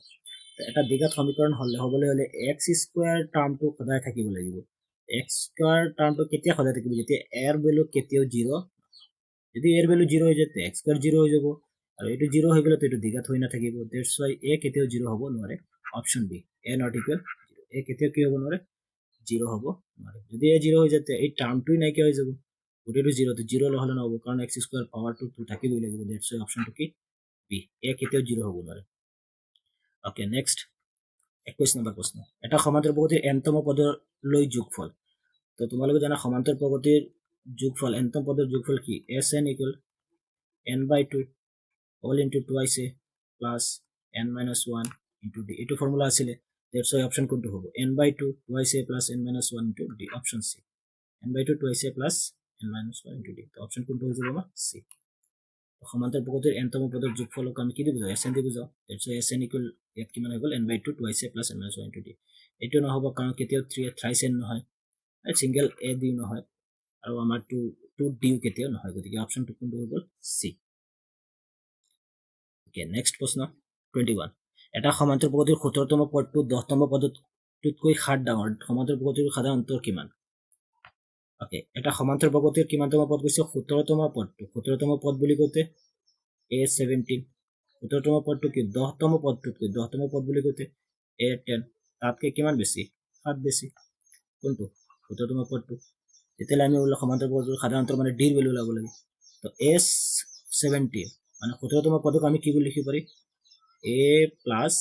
এটা দ্বিঘাত সমীকরণ হ'বলৈ হলে x স্কয়ার টার্মটো সদায় থাকিব লাগিব x স্কয়ার টার্মটো কেতিয়া সদায় থাকিব যেতিয়া a এর ভ্যালু কেতিয়াও 0 যদি a এর ভ্যালু 0 হৈ যায় তে x স্কয়ার 0 হৈ যাব আৰু এটো 0 হৈ গলে তো এটো দ্বিঘাত হৈ না থাকিব দ্যাটস ওয়াই a কেতিয়াও 0 হ'ব নোৱাৰে option B a not equal 0 a কেতিয়াও কি হ'ব নোৱাৰে 0 হ'ব নোৱাৰে যদি a 0 হৈ যায় তে এই টার্মটোই নাই কি হৈ যাব ওটাটো 0 তো 0 লহলে নহব কারণ x স্কয়ার পাওয়ার 2 থাকিবই লাগিব দ্যাটস ওয়াই অপশন টু কি বি a কেতিয়াও 0 হ'ব নোৱাৰে ওকে নেক্সট 21 নম্বৰ প্ৰশ্ন এটা সমান্তৰাল প্ৰগতিৰ nতম পদলৈ যোগফল তো তোমালোকে জানা সমান্তৰাল প্ৰগতিৰ যোগফল nতম পদৰ যোগফল কি sn equal n/2 all into twice a plus n minus 1 into d এটো ফর্মুলা আছিল দ্যাটস ওয়াই অপশন কোনটো হ'ব n/2 twice a plus n minus 1 into d option C n/2 twice a plus n minus 1 into d তো option কোনটো হৈ যাব আমাৰ সি সমান্তৰাল প্ৰগতিৰ nতম পদৰ যোগফলক আমি কি দি বুজাও sn দি বুজাও দ্যাটস ওয়াই sn ইকুয়াল ইয়াত কিমান হৈ গল n/2 twice a plus n minus 1 into d এটো নহব কাৰণ কেতিয়াও 3 thrice n নহয় সিঙ্গেল a দি নহয় আৰু আমাৰ 2 d কেতিয়াও নহয় গতিকে অপশনটো কোনটো হৈ গল সি ওকে নেক্সট প্ৰশ্ন 21 এটা সমান্তৰাল প্ৰগতিৰ 17তম পদটো 10তম পদতকৈ 7 ডাঙৰ সমান্তৰাল প্ৰগতিৰ সাধাৰণ অন্তৰ কিমান ওকে এটা সমান্তৰাল প্ৰগতিৰ কিমানতম পদ কৈছে 17তম পদটো 17তম পদ বুলি কওতে a17 17তম পদটো কি 10তম পদটোতকৈ 10তম পদ বুলি কওতে a10 তাতকৈ কিমান বেছি 7 বেছি কোনটো 17তম পদটো তেতিয়ালে আমি সমান্তৰাল প্ৰগতিৰ সাধাৰণ অন্তৰ মানে d ৰ ভ্যালু লাগাব লাগে তো a17 মানে 17তম পদক আমি কি বুলি লিখিব পাৰি a plus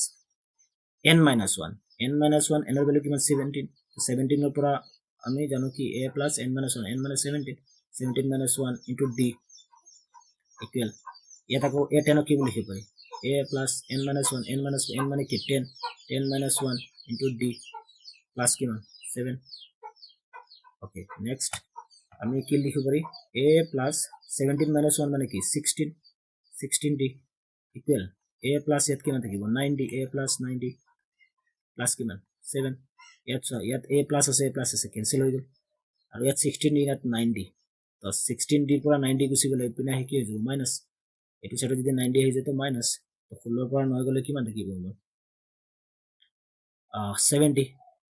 n minus 1 n minus 1 n এৰ ভ্যালু কিমান 17 তো 17 এৰ পৰা আমি জানো কি a plus n minus 1 n minus 17 17 minus 1 into d equal ইয়াত আকৌ a 10 কি বুলি লিখিব পাৰি a plus n minus 1 n minus n মানে কি 10 10 minus 1 into d plus কিমান 7 ওকে নেক্সট আমি কি লিখিব পাৰি a plus 17 minus 1 মানে কি 16 16d equal a plus ইয়াত কিমান থাকিব 9d a plus 9d plus কিমান 7 ইয়াত a plus আছে কেনসেল হৈ গল আৰু ইয়াত 16d ইয়াত 9d তো 16d ৰ পৰা 9d গুছি গলে পিনা কি হৈ যাব মাইনাস এটো সাইডে যদি 9d হৈ যায় তো মাইনাস তো 16 ৰ পৰা 9 গলে কিমান থাকিব আমাৰ 70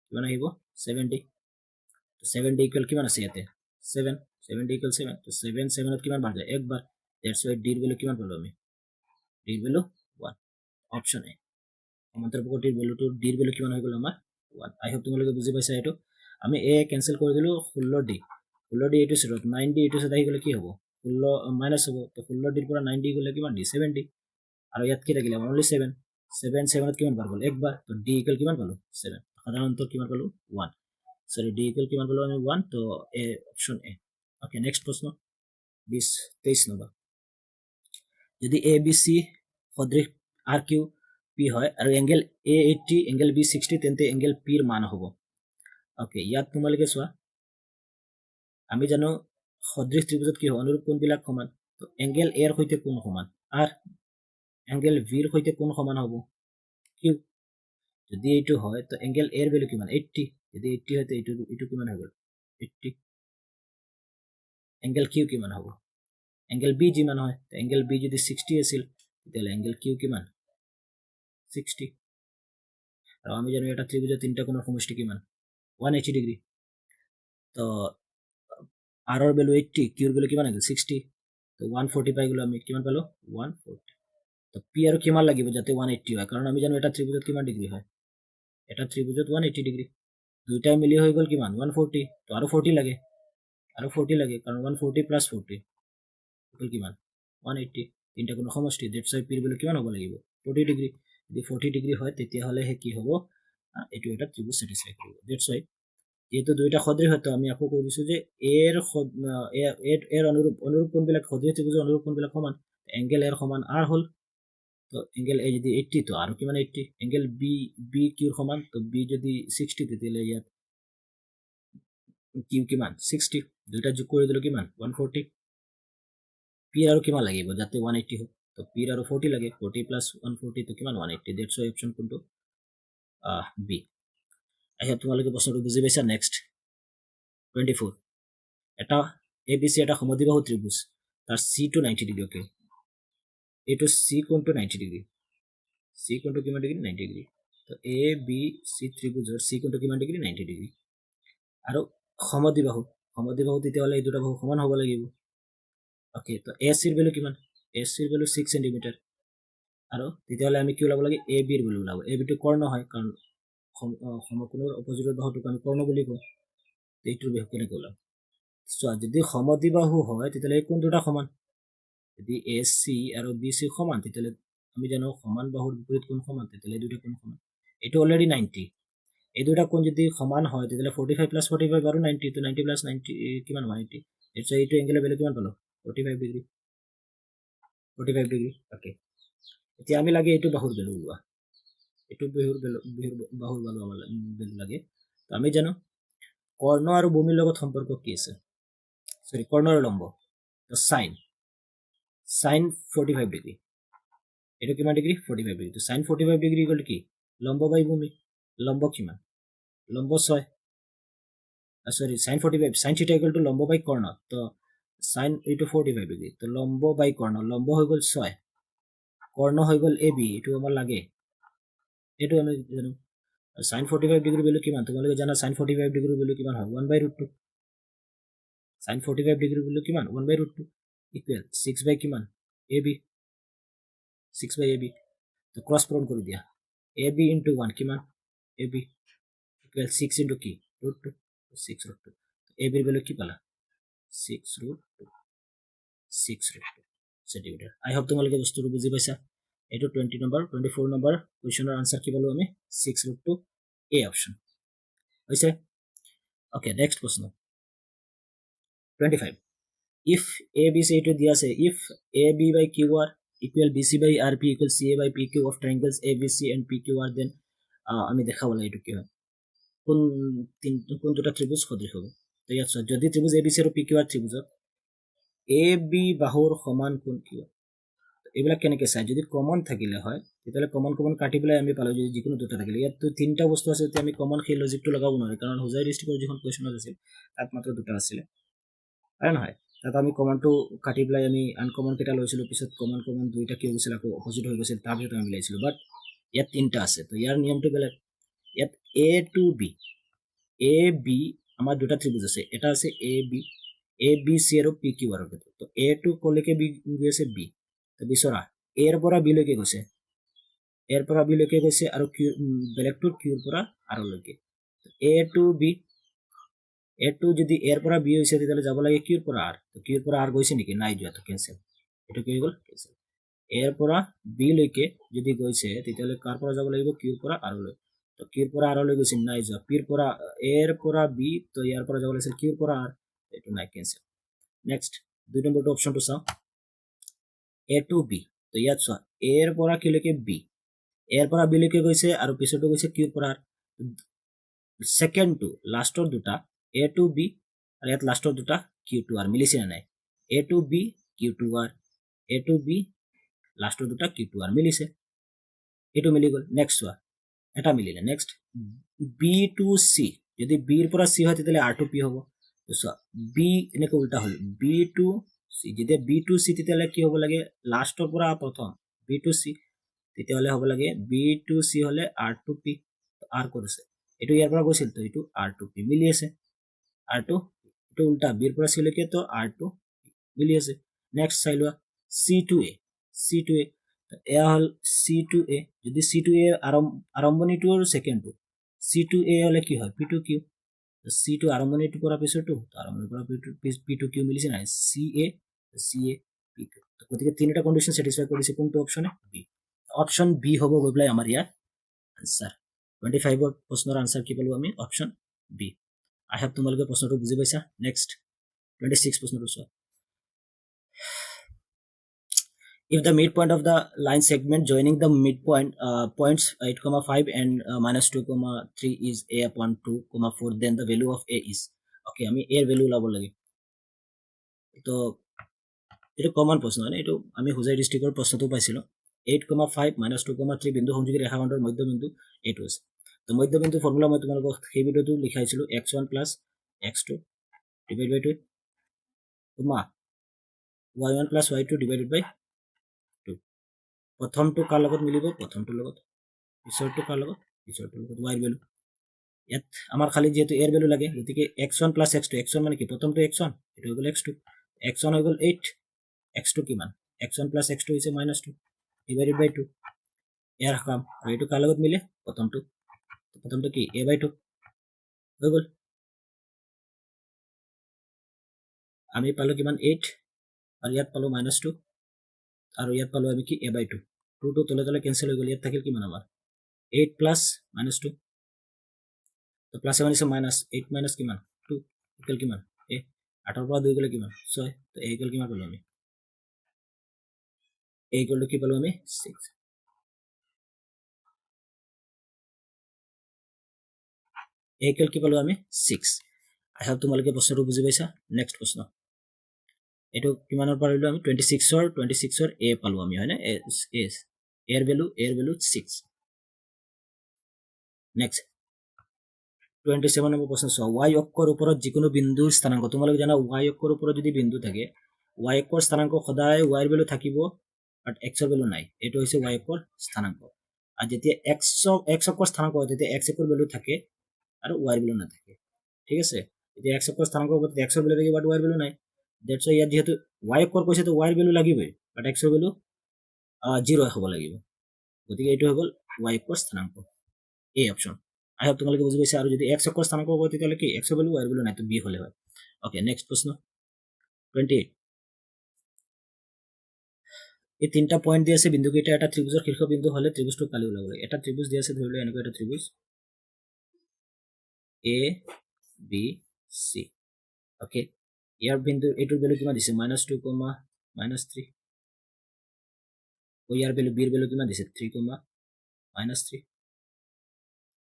কিমান আহিব 70 তো 70 ইকুয়াল কিমান আছে ইয়াতে 7 70 ইকুয়াল 7 তো 7 7 ত কিমান বাঢ় যায় একবাৰ দ্যাটস ওয়াই d ৰ ভ্যালু কিমান পালো আমি d ৰ ভ্যালু 1 অপশন এ সমান্তৰাল প্ৰগতিৰ ভ্যালুটো d ৰ ভ্যালু কিমান হৈ গল আমাৰ 1 আই হোপ তোমালোকে বুজি পাইছা এটো আমি a ক্যান্সেল কৰি দিলো 16d এটো সেটত 9d এটো সেট আহি গলে কি হ'ব 16 মাইনাস হ'ব তো 16d ৰ পৰা 9d গলে কিমান d 70 আৰু ইয়াত কি থাকিলে অনলি 7 7 7 ত কিমান বাৰ গল একবাৰ তো d ইকুয়াল কিমান পালো 7 সাধাৰণত কিমান পালো 1 সরি d ইকুয়াল কিমান পালো আমি 1 তো A option A okay next প্রশ্ন 23 নম্বর যদি এ বি সি সদৃশ আর কিউ পি হয় আৰু এঙ্গেল এ 80 এঙ্গেল বি 60 তেন্তে এঙ্গেল পি ৰ মান হ'ব ওকে ইয়াত তোমালোকে চোৱা আমি জানো সদৃশ ত্ৰিভুজত কি হয় অনুৰূপ কোণবিলাক সমান তো এঙ্গেল এ ৰ সৈতে কোণ সমান আৰ এঙ্গেল বি ৰ সৈতে কোণ সমান হ'ব কিউ যদি এইটো হয় তো এংগেল এৰ ভ্যালু কিমান 80 যদি 80 হয় তো এইটো কিমান হৈ গ'ল 80 এংগেল কিউ কিমান হ'ব এংগেল বি যিমান হয় তো এংগেল বি যদি 60 আছিল তেতিয়াহ'লে এংগেল কিউ কিমান 60 আৰু আমি জানো এটা ত্ৰিভুজৰ তিনিটা কোণৰ সমষ্টি কিমান 180 ডিগ্ৰী তো r ৰ ভ্যালু 80 কিউৰ ভ্যালু কিমান আছিল 60 তো 140 পাই গলো আমি কিমান পালো 140 তো পি আৰু কিমান লাগিব যাতে 180 হয় কাৰণ আমি জানো এটা ত্ৰিভুজত কিমান ডিগ্ৰী হয় এটা ত্ৰিভুজত 180 ডিগ্ৰী দুইটা মিলি হৈ গল কিমান 140 তো আৰু 40 লাগে কাৰণ 140 প্লাস 40 টোটাল কিমান 180 তিনটা কোণ সমষ্টি দ্যাটস ওয়াই পিৰ ভ্যালু কিমান হ'ব লাগিব 40 ডিগ্ৰী যদি 40 ডিগ্ৰী হয় তেতিয়া হলে হে কি হ'ব এটো এটা ত্ৰিভুজ স্যাটিসফাই কৰিব দ্যাটস ওয়াই যেহেতু দুইটা সদৃশ হয় তো আমি আকৌ কৈ দিছো যে এৰ অনুৰূপ কোণবিলাক সদৃশ ত্ৰিভুজৰ অনুৰূপ কোণবিলাক সমান এংগেল এৰ সমান r হল তো এংগেল এ যদি 80 তো আৰু কিমান 80 এংগেল বি কিউৰ সমান তো বি যদি 60 তেতিয়াহলে ইয়াত কিউ কিমান 60 দুইটা যোগ কৰি দিলো কিমান 140 পি আৰু কিমান লাগিব যাতে 180 হয় তো পি আৰু 40 লাগে 40 প্লাস 140 তো কিমান 180 দ্যাটস ওয়াই অপশন কোনটো বি আচ্ছা তোমালোকে প্ৰশ্নটো বুজি পাইছা নেক্সট 24 এটা ABC এটা সমদ্বিবাহু ত্ৰিভুজ তাৰ C টো 90 ডিগ্ৰী ওকে এইটো C কোণটো 90 ডিগ্ৰী C কোণটো কিমান ডিগ্ৰী 90 ডিগ্ৰী তো ABC ত্ৰিভুজৰ C কোণটো কিমান ডিগ্ৰী 90 ডিগ্ৰী আৰু সমদ্বিবাহু তেতিয়াহলে এই দুটা বাহু সমান হ'ব লাগিব ওকে তো AC ৰ ভ্যালু কিমান AC ৰ ভ্যালু 6 cm আৰু তেতিয়াহলে আমি কি ওলাব লাগে AB ৰ ভ্যালু ওলাব AB টো কৰ্ণ হয় কাৰণ সমকোণৰ অপজিটৰ বাহুটোক আমি কৰ্ণ বুলি কওঁ এইটোৰ বাহু কেনেকৈ ওলাব চোৱা যদি সমদ্বিবাহু হয় তেতিয়াহলে এই কোণ দুটা সমান যদি AC আৰু BC সমান তেতিয়াহলে আমি জানো সমান বাহুৰ বিপৰীত কোণ সমান তেতিয়াহলে দুটা কোণ সমান এটো অলৰেডি 90 এই দুটা কোণ যদি সমান হয় তেতিয়াহলে 45 প্লাস 45 আৰু 90 তো 90 প্লাস 90 কিমান 180 এটো এইটো এংগেলৰ ভ্যালু কিমান পালো 45 ডিগ্ৰী ওকে এতিয়া আমি লাগে এইটো বাহুৰ ভ্যালু ওলোৱা এইটো বাহুৰ ভ্যালু আমাৰ লাগে তো আমি জানো কৰ্ণ আৰু ভূমিৰ লগত সম্পৰ্ক কি আছে সৰি কৰ্ণ আৰু লম্ব তো sin 45 ডিগ্ৰী এটো কিমান ডিগ্ৰী 45 ডিগ্ৰী তো sin 45 ডিগ্ৰী ইকুয়াল কি লম্ব বাই ভূমি লম্ব কিমান লম্ব 6 সরি sin 45 sin থিটা ইকুয়াল টু লম্ব বাই কর্ণ তো sin এইটো 45 ডিগ্রি তো লম্ব বাই কর্ণ লম্ব হৈ গল 6 কর্ণ হৈ গল AB এটো আমাৰ লাগে এটো আমি জানো sin 45 ডিগ্রি ভ্যালু কিমান তোমালোকে জানা sin 45 ডিগ্রি ভ্যালু কিমান হয় 1/√2 sin 45 ডিগ্রি ভ্যালু কিমান 1/√2 ইকুয়াল 6 বাই কিমান AB 6 বাই AB তো ক্রস পূরণ কৰি দিয়া AB into 1 কিমান AB ইকুয়াল 6 into কি √2 6 √2 AB এর ভ্যালু কি পালা 6 √2 সেন্টিমিটার আই হোপ তোমালোকে বস্তুটো বুজি পাইছা এটো 20 নম্বৰ 24 নম্বৰ কোৱেশ্চনৰ আনসাৰ কি পালো আমি 6 √2 এ অপশন হৈছে ওকে নেক্সট প্ৰশ্ন 25 if ABC এটো দিয়া আছে if AB by QR equal BC by RP equal CA by PQ of triangles ABC and PQR then আমি দেখাব লাগে এটো কি হয় কোন দুটা ত্রিভুজ সদৃশ হবে তো ইয়াত যদি ত্রিভুজ ABC আৰু PQR ত্ৰিভুজত AB বাহুৰ সমান কোণ কি এইবিলাক কেনেকৈ চাই যদি কমন থাকিলে হয় তেতিয়ালে কমন কাটি পেলাই আমি পালো যদি যিকোনো দুটা থাকিলে ইয়াত তো তিনটা বস্তু আছে তেতিয়া আমি কমন সেই লজিকটো লগাব নোৱাৰি কাৰণ হোজাই ডিস্ট্ৰিক্টৰ যিখন কোৱেশ্চনত আছিল তাত মাত্ৰ দুটা আছিল হয় নহয় তাত আমি কমনটো কাটি পেলাই আমি আনকমন কেইটা লৈছিলো পিছত কমন দুইটা কি হৈছিল আকৌ অপোজিট হৈ গৈছিল তাৰ ভিতৰত আমি মিলাইছিলো বাট ইয়াত তিনটা আছে তো ইয়াৰ নিয়মটো বেলেগ ইয়াত A to B AB আমাৰ দুটা ত্ৰিভুজ আছে এটা আছে ABC আৰু PQ আৰু তো A to কলৈকে B গৈ আছে B তো বিচৰা এৰ পৰা B লৈকে গৈছে এৰ পৰা B লৈকে গৈছে আৰু বেলেগটো কিউৰ পৰা R লৈকে A to B A2 যদি এৰ পৰা B হৈছে তেতিয়ালে যাব লাগে কিউৰ পৰা R তো কিউৰ পৰা R গৈছে নেকি নাই যোৱা তো ক্যান্সেল এটা কি হৈ গল ক্যান্সেল এৰ পৰা B লৈকে যদি গৈছে তেতিয়ালে কাৰ পৰা যাব লাগিব কিউৰ পৰা R লৈ তো কিউৰ পৰা R লৈ গৈছে নাই যোৱা পিৰ পৰা এৰ পৰা B তো ইয়াৰ পৰা যাব লাগিছিল কিউৰ পৰা R এটো নাই ক্যান্সেল নেক্সট দুই নম্বৰটো অপশনটো চাও A to B তো ইয়াত চোৱা এৰ পৰা কি লৈকে B এৰ পৰা B লৈকে গৈছে আৰু পিছতো গৈছে কিউৰ পৰা R সেকেন্ড টু লাস্টৰ দুটা A to B আৰু ইয়াত লাস্টৰ দুটা Q to R মিলিছে নাই A to B Q to R A to B লাস্টৰ দুটা Q to R মিলিছে এটো মিলি গল নেক্সট চোৱা এটা মিলিলে নেক্সট বি টু চি যদি বিৰ পৰা চি হয় তেতিয়াহ'লে আৰ টু পি হ'ব চোৱা বি এনেকৈ উল্টা হ'ল বি টু চি যেতিয়া বি টু চি তেতিয়াহ'লে কি হ'ব লাগে লাষ্টৰ পৰা প্ৰথম বি টু চি তেতিয়াহ'লে হ'ব লাগে বি টু চি হ'লে আৰ টু পি আৰ ক'ত আছে এইটো ইয়াৰ পৰা গৈছিল তো এইটো আৰ টু পি মিলি আছে আৰ টু এইটো উল্টা বিৰ পৰা চি লৈকে তো আৰ টু মিলি আছে নেক্সট চাই লোৱা চি টু এ চি টু এ এয়া হ'ল চি টু এ যদি চি টু এ আৰম্ভণিটো আৰু ছেকেণ্ডটো চি টু এ হ'লে কি হয় P to Q C to আৰম্ভণিটো পৰা পিছৰটো আৰম্ভণিৰ পৰা পি টু কিউ মিলিছে নাই চি এ পি কিউ গতিকে তিনিটা কণ্ডিশ্যন ছেটিছফাই কৰিছে কোনটো অপশ্যনে বি অপশ্যন বি হ'ব গৈ পেলাই আমাৰ ইয়াৰ আনচাৰ 25ৰ প্ৰশ্নৰ আনচাৰ কি পালো আমি অপশ্যন বি আই হোপ তোমালোকে প্ৰশ্নটো বুজি পাইছা নেক্সট 26 প্ৰশ্নটো চোৱা if the midpoint of the line segment joining the midpoint points 8,5 and -2,3 is a upon 2,4 then the value of a is okay আমি a এর ভ্যালু লাভ লাগে তো এটা কমন প্ৰশ্ন মানে এইটো আমি হুজাই ডিস্ট্ৰিক্টৰ প্ৰশ্নটো পাইছিলো 8,5 -2,3 বিন্দু সংযোগী ৰেখাখণ্ডৰ মধ্যবিন্দু এইটো আছে তো মধ্যবিন্দু ফৰ্মুলা মই তোমালোকক সেই ভিডিওটো লিখাইছিলো x1 + x2 divided by 2 comma y1 + y2 divided by 2 প্ৰথমটো কাৰ লগত মিলিব প্ৰথমটোৰ লগত পিছৰটো কাৰ লগত পিছৰটোৰ লগত y ভ্যালু ইয়াত আমাৰ খালি যেহেতু a এৰ ভ্যালু লাগে গতিকে x1 + x2 x1 মানে কি প্ৰথমটো x1 এটা হৈ গ'ল x2 x1 হৈ গ'ল 8 x2 কিমান x1 + x2 হৈছে -2 divided by 2 ইয়াৰ কাম আৰু এইটো কাৰ লগত মিলে প্ৰথমটো কি a/2 হৈ গ'ল আমি পালো কিমান 8 আৰু ইয়াত পালো -2 আৰু ইয়াত পালো আমি কি a/2 2 টো তলে তলে কেনসেল হৈ গ'ল ইয়াত থাকিল কিমান আমাৰ 8 + -2 তো প্লাস মানে মাইনাস 8 মাইনাস কিমান 2 ইকুয়াল কিমান a 8 ৰ পৰা 2 গলে কিমান 6 তো a ইকুয়াল কিমান পালো আমি a ইকুয়াল কি পালো আমি 6 a ইকুয়াল কি পালো আমি 6 আই হোপ তোমালোকে প্ৰশ্নটো বুজি পাইছা নেক্সট প্ৰশ্ন এটো কিমানৰ পৰা ললো আমি 26 ৰ a পালো আমি হয়নে a এৰ ভ্যালু 6 নেক্সট 27 নম্বৰ প্ৰশ্ন চোৱা y অক্ষৰ ওপৰত যিকোনো বিন্দুৰ স্থানাংক তোমালোকে জানা y অক্ষৰ ওপৰত যদি বিন্দু থাকে y অক্ষৰ স্থানাংক সদায় y এৰ ভ্যালু থাকিব বাট x এৰ ভ্যালু নাই এটো হৈছে y অক্ষৰ স্থানাংক আৰ যেতিয়া x অক্ষৰ স্থানাংক হয় তেতিয়া x অক্ষৰ ভ্যালু থাকে আৰু y এৰ ভ্যালু নাথাকে ঠিক আছে এতিয়া x অক্ষৰ স্থানাংক হ'ব তেতিয়া x এর ভ্যালু থাকিব বাট y এর ভ্যালু নাই দ্যাটস ওয়াই ইয়াত যেহেতু y অক্ষৰ কৈছে তো y এর ভ্যালু লাগিবই বাট x এর ভ্যালু 0 হ'ব লাগিব গতিকে এইটো হৈ গ'ল y অক্ষৰ স্থানাংক এই অপশন আই হোপ তোমালোকে বুজি পাইছা আৰু যদি x অক্ষৰ স্থানাংক হ'ব তেতিয়াহ'লে কি x এর ভ্যালু y এর ভ্যালু নাই তো b হলে হয় ওকে নেক্সট প্রশ্ন 28 এই তিনটা পয়েন্ট দিয়ে আছে বিন্দু কেইটা এটা ত্ৰিভুজৰ শীৰ্ষ বিন্দু হলে ত্ৰিভুজটো কালি ওলাব লাগে এটা ত্ৰিভুজ দিয়ে আছে ধৰিলে এনেকৈ এটা ত্ৰিভুজ a b c ওকে ইয়াৰ বিন্দু এইটোৰ ভ্যালু কিমান দিছে -2, -3 ও ইয়াৰ ভ্যালু b এৰ ভ্যালু কিমান দিছে 3, -3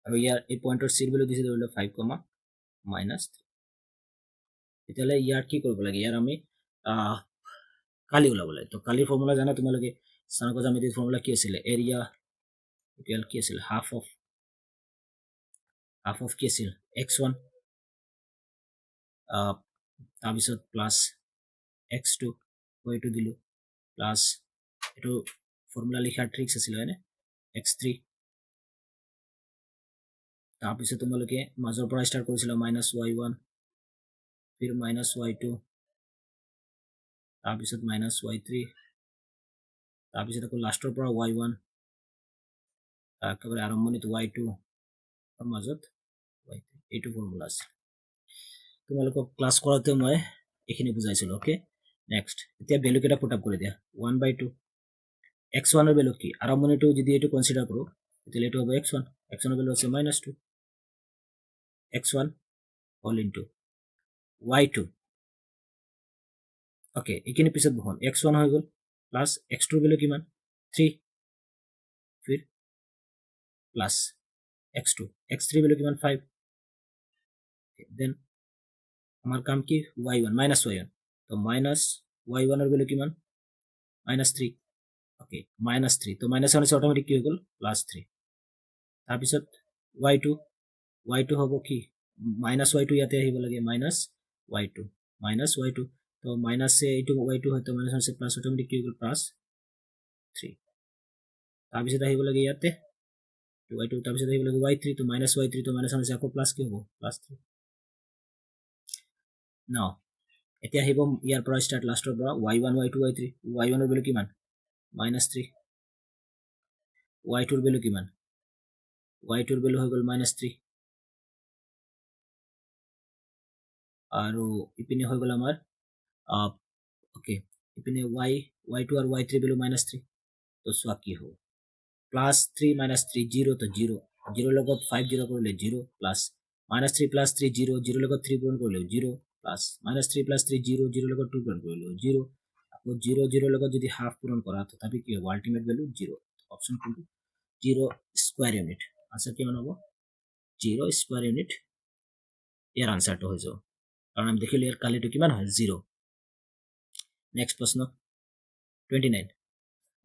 আৰু ইয়াৰ এই পয়েন্টৰ c এৰ ভ্যালু দিছে ধৰিলে 5, -3 তেতিয়াহ'লে ইয়াৰ কি কৰিব লাগে ইয়াৰ আমি কালি ওলাব লাগে তো কালিৰ ফৰ্মুলা জানা তোমালোকে স্থানাংক জ্যামিতিৰ ফৰ্মুলা কি আছিল এৰিয়া ইকুয়াল কি আছিল হাফ অফ কি আছিল x1 তাৰপিছত প্লাস x2 এইটো দিলো প্লাস এইটো ফৰ্মুলা লিখাৰ ট্ৰিক্স আছিল হয়নে x3 তাৰপিছত তোমালোকে মাজৰ পৰা ষ্টাৰ্ট কৰিছিলা -y1 फिर -y2 তাৰপিছত -y3 তাৰপিছত আকৌ লাষ্টৰ পৰা y1 একেবাৰে আৰম্ভণিত y2 আৰু মাজত y3 এইটো ফৰ্মুলা আছে তোমালোকক ক্লাস কৰাতে মই এইখিনি বুজাইছিলো ওকে নেক্সট এতিয়া ভ্যালু কেটা পুট আপ কৰি দিয়া 1/2 x1 এর ভ্যালু কি আরম্ভণিটো যদি এটো কনসিডার করো তাহলে এটো হবে x1 x1 এর ভ্যালু আছে -2 x1 all into y2 okay এখানে পিছত বহন x1 হৈ গল প্লাস x2 এর ভ্যালু কিমান 3 फिर প্লাস x2 x3 এর ভ্যালু কিমান 5 দেন আমার কাম কি y1 -y1 তো -y1 এর ভ্যালু কিমান -3 ওকে -3 তো -1 অটোমেটিক কি হৈ গল +3 তাৰপিছত y2 হ'ব কি মাইনাছ y2 ইয়াতে আহিব লাগে মাইনাছ y2 তো মাইনাছ এইটো y2 হয় তো মাইনাছ হৈছে প্লাছ অট'মেটিক কি হৈ গ'ল প্লাছ 3 তাৰপিছত আহিব লাগে ইয়াতে y2 তাৰপিছত আহিব লাগে y3 তো মাইনাছ তো মাইনাছ হৈছে আকৌ প্লাছ কি হ'ব প্লাছ 3 ন এতিয়া আহিব ইয়াৰ পৰা ষ্টাৰ্ট লাষ্টৰ পৰা y1 y2 y3 y1 ৰ ভ্যালু কিমান -3 y2 ৰ ভ্যালু কিমান y2 ৰ ভ্যালু হৈ গ'ল -3 আৰু ইপিনে হৈ গ'ল আমাৰ ওকে ইপিনে y2 আৰু y3 ভ্যালু -3 তো চোৱা কি হ'ব +3 -3 0 তো 0 লগত 5 0 কৰিলে 0 প্লাস -3 + 3 0 0 লগত 3 পূৰণ কৰিলে 0 প্লাস -3 + 3 0 0 লগত 2 পূৰণ কৰিলে 0 আকৌ 0 0 লগত যদি হাফ পূৰণ কৰা তথাপি কি হ'ব আল্টিমেট ভ্যালু 0 অপশন কোনটো 0 স্কয়ার ইউনিট আনসার কিমান হ'ব 0 স্কয়ার ইউনিট ইয়াৰ আনসাৰটো হৈ যাব কাৰণ আমি দেখিলো ইয়াৰ কালিটো কিমান হয় 0 নেক্সট প্ৰশ্ন 29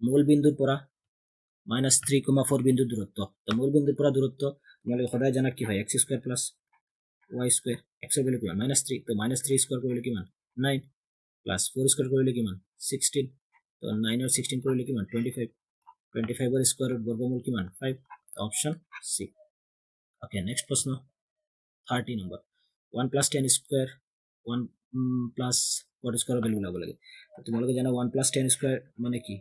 মূল বিন্দুৰ পৰা -3,4 বিন্দু দূৰত্ব তো মূল বিন্দুৰ পৰা দূৰত্ব তোমালোকে সদায় জানা কি হয় x² + y² x এৰ ভ্যালু কিমান -3 তো -3 স্কয়াৰ কৰিলে কিমান 9 প্লাস 4 স্কয়াৰ কৰিলে কিমান 16 তো 9 আৰ 16 কৰিলে কিমান 25 25 এৰ স্কয়াৰ বৰ্গমূল কিমান 5 অপশন সি ওকে নেক্সট প্ৰশ্ন 30 number 1 + 10 square 1 plus cot square value ওলাব লাগে তোমালোকে জানা 1 + 10 স্কয়ার মানে কি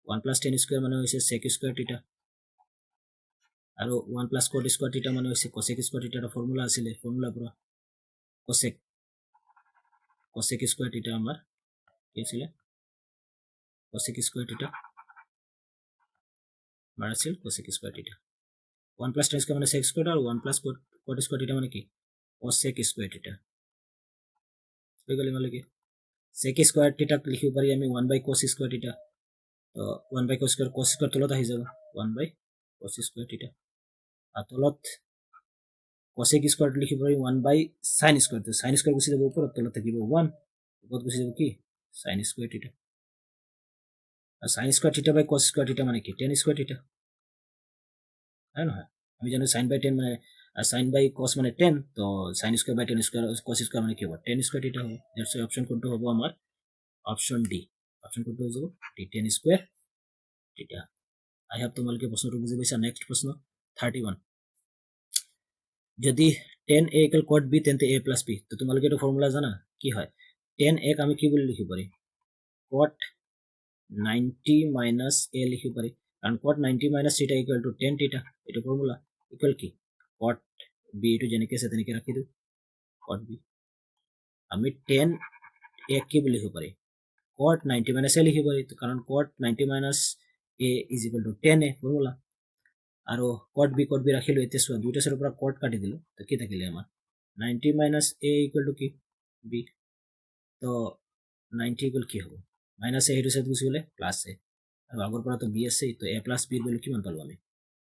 1 + 10 স্কয়ার মানে হৈছে sec স্কয়ার থিটা আৰু 1 + cot স্কয়াৰ থিটা মানে হৈছে cosec স্কয়াৰ থিটাৰ ফৰ্মুলা আছিলে ফৰ্মুলা পৰা cosec স্কয়াৰ থিটা আমাৰ কি আছিলে cosec স্কয়াৰ থিটা আমাৰ আছিল cosec স্কয়াৰ থিটা 1 + 10 স্কয়াৰ মানে sec স্কয়াৰ আৰু 1 + cot স্কয়াৰ থিটা মানে কি cosec স্কয়াৰ থিটা হৈ গ'ল ইমানলৈকে sec স্কয়াৰ থিটা লিখিব পাৰি আমি 1/cos স্কয়ার থিটা তো 1/cos স্কয়ার তলত আহি যাব 1/cos স্কয়ার থিটা আর তলত cosec স্কয়ার লিখিব পাৰি 1/sin স্কয়াৰ তো sin স্কয়াৰ গুছি যাব ওপৰত তলত থাকিব 1 ওপৰত গুছি যাব কি sin স্কয়ার থিটা আর sin স্কয়ার থিটা বাই cos স্কয়ার থিটা মানে কি tan স্কয়ার থিটা হয় না আমি জানো sin বাই tan মানে sin বাই cos মানে tan তো sin স্কয়ার বাই tan স্কয়ার cos স্কয়ার মানে কি হবে tan স্কয়ার থিটা হবে দ্যাটস ওয়াই অপশন কোনটো হবে আমার অপশন ডি অপশন কোনটো হৈ যাব ডি tan স্কয়ার থিটা আই হোপ তোমালোকে প্ৰশ্নটো বুজি পাইছা নেক্সট প্ৰশ্ন 31 যদি tan a = cot b তেন্তে a + b তো তোমালোকে এটা ফর্মুলা জানা কি হয় tan a আমি কি বলি লিখিব পারি cot 90 - a লিখিব পারি কারণ cot 90 - θ = tan θ এটা ফর্মুলা ইকুয়াল কি cot b এটো যেনেকে আছে তেনেকে রাখি দিও cot b আমি tan a কি বলি লিখিব পারি cot 90 - a লিখিব পারি কারণ cot 90 - a = tan a formula আৰু cot b ৰাখিলো এতিয়া চোৱা দুইটা সাইডৰ পৰা cot কাটি দিলো তো কি থাকিলে আমাৰ 90 - a = কি b তো 90 = কি হ'ব -a হেতু সাইড গুছি গলে +a আৰু আগৰ পৰা তো b আছে তো a + b এর ভ্যালু কিমান পালো আমি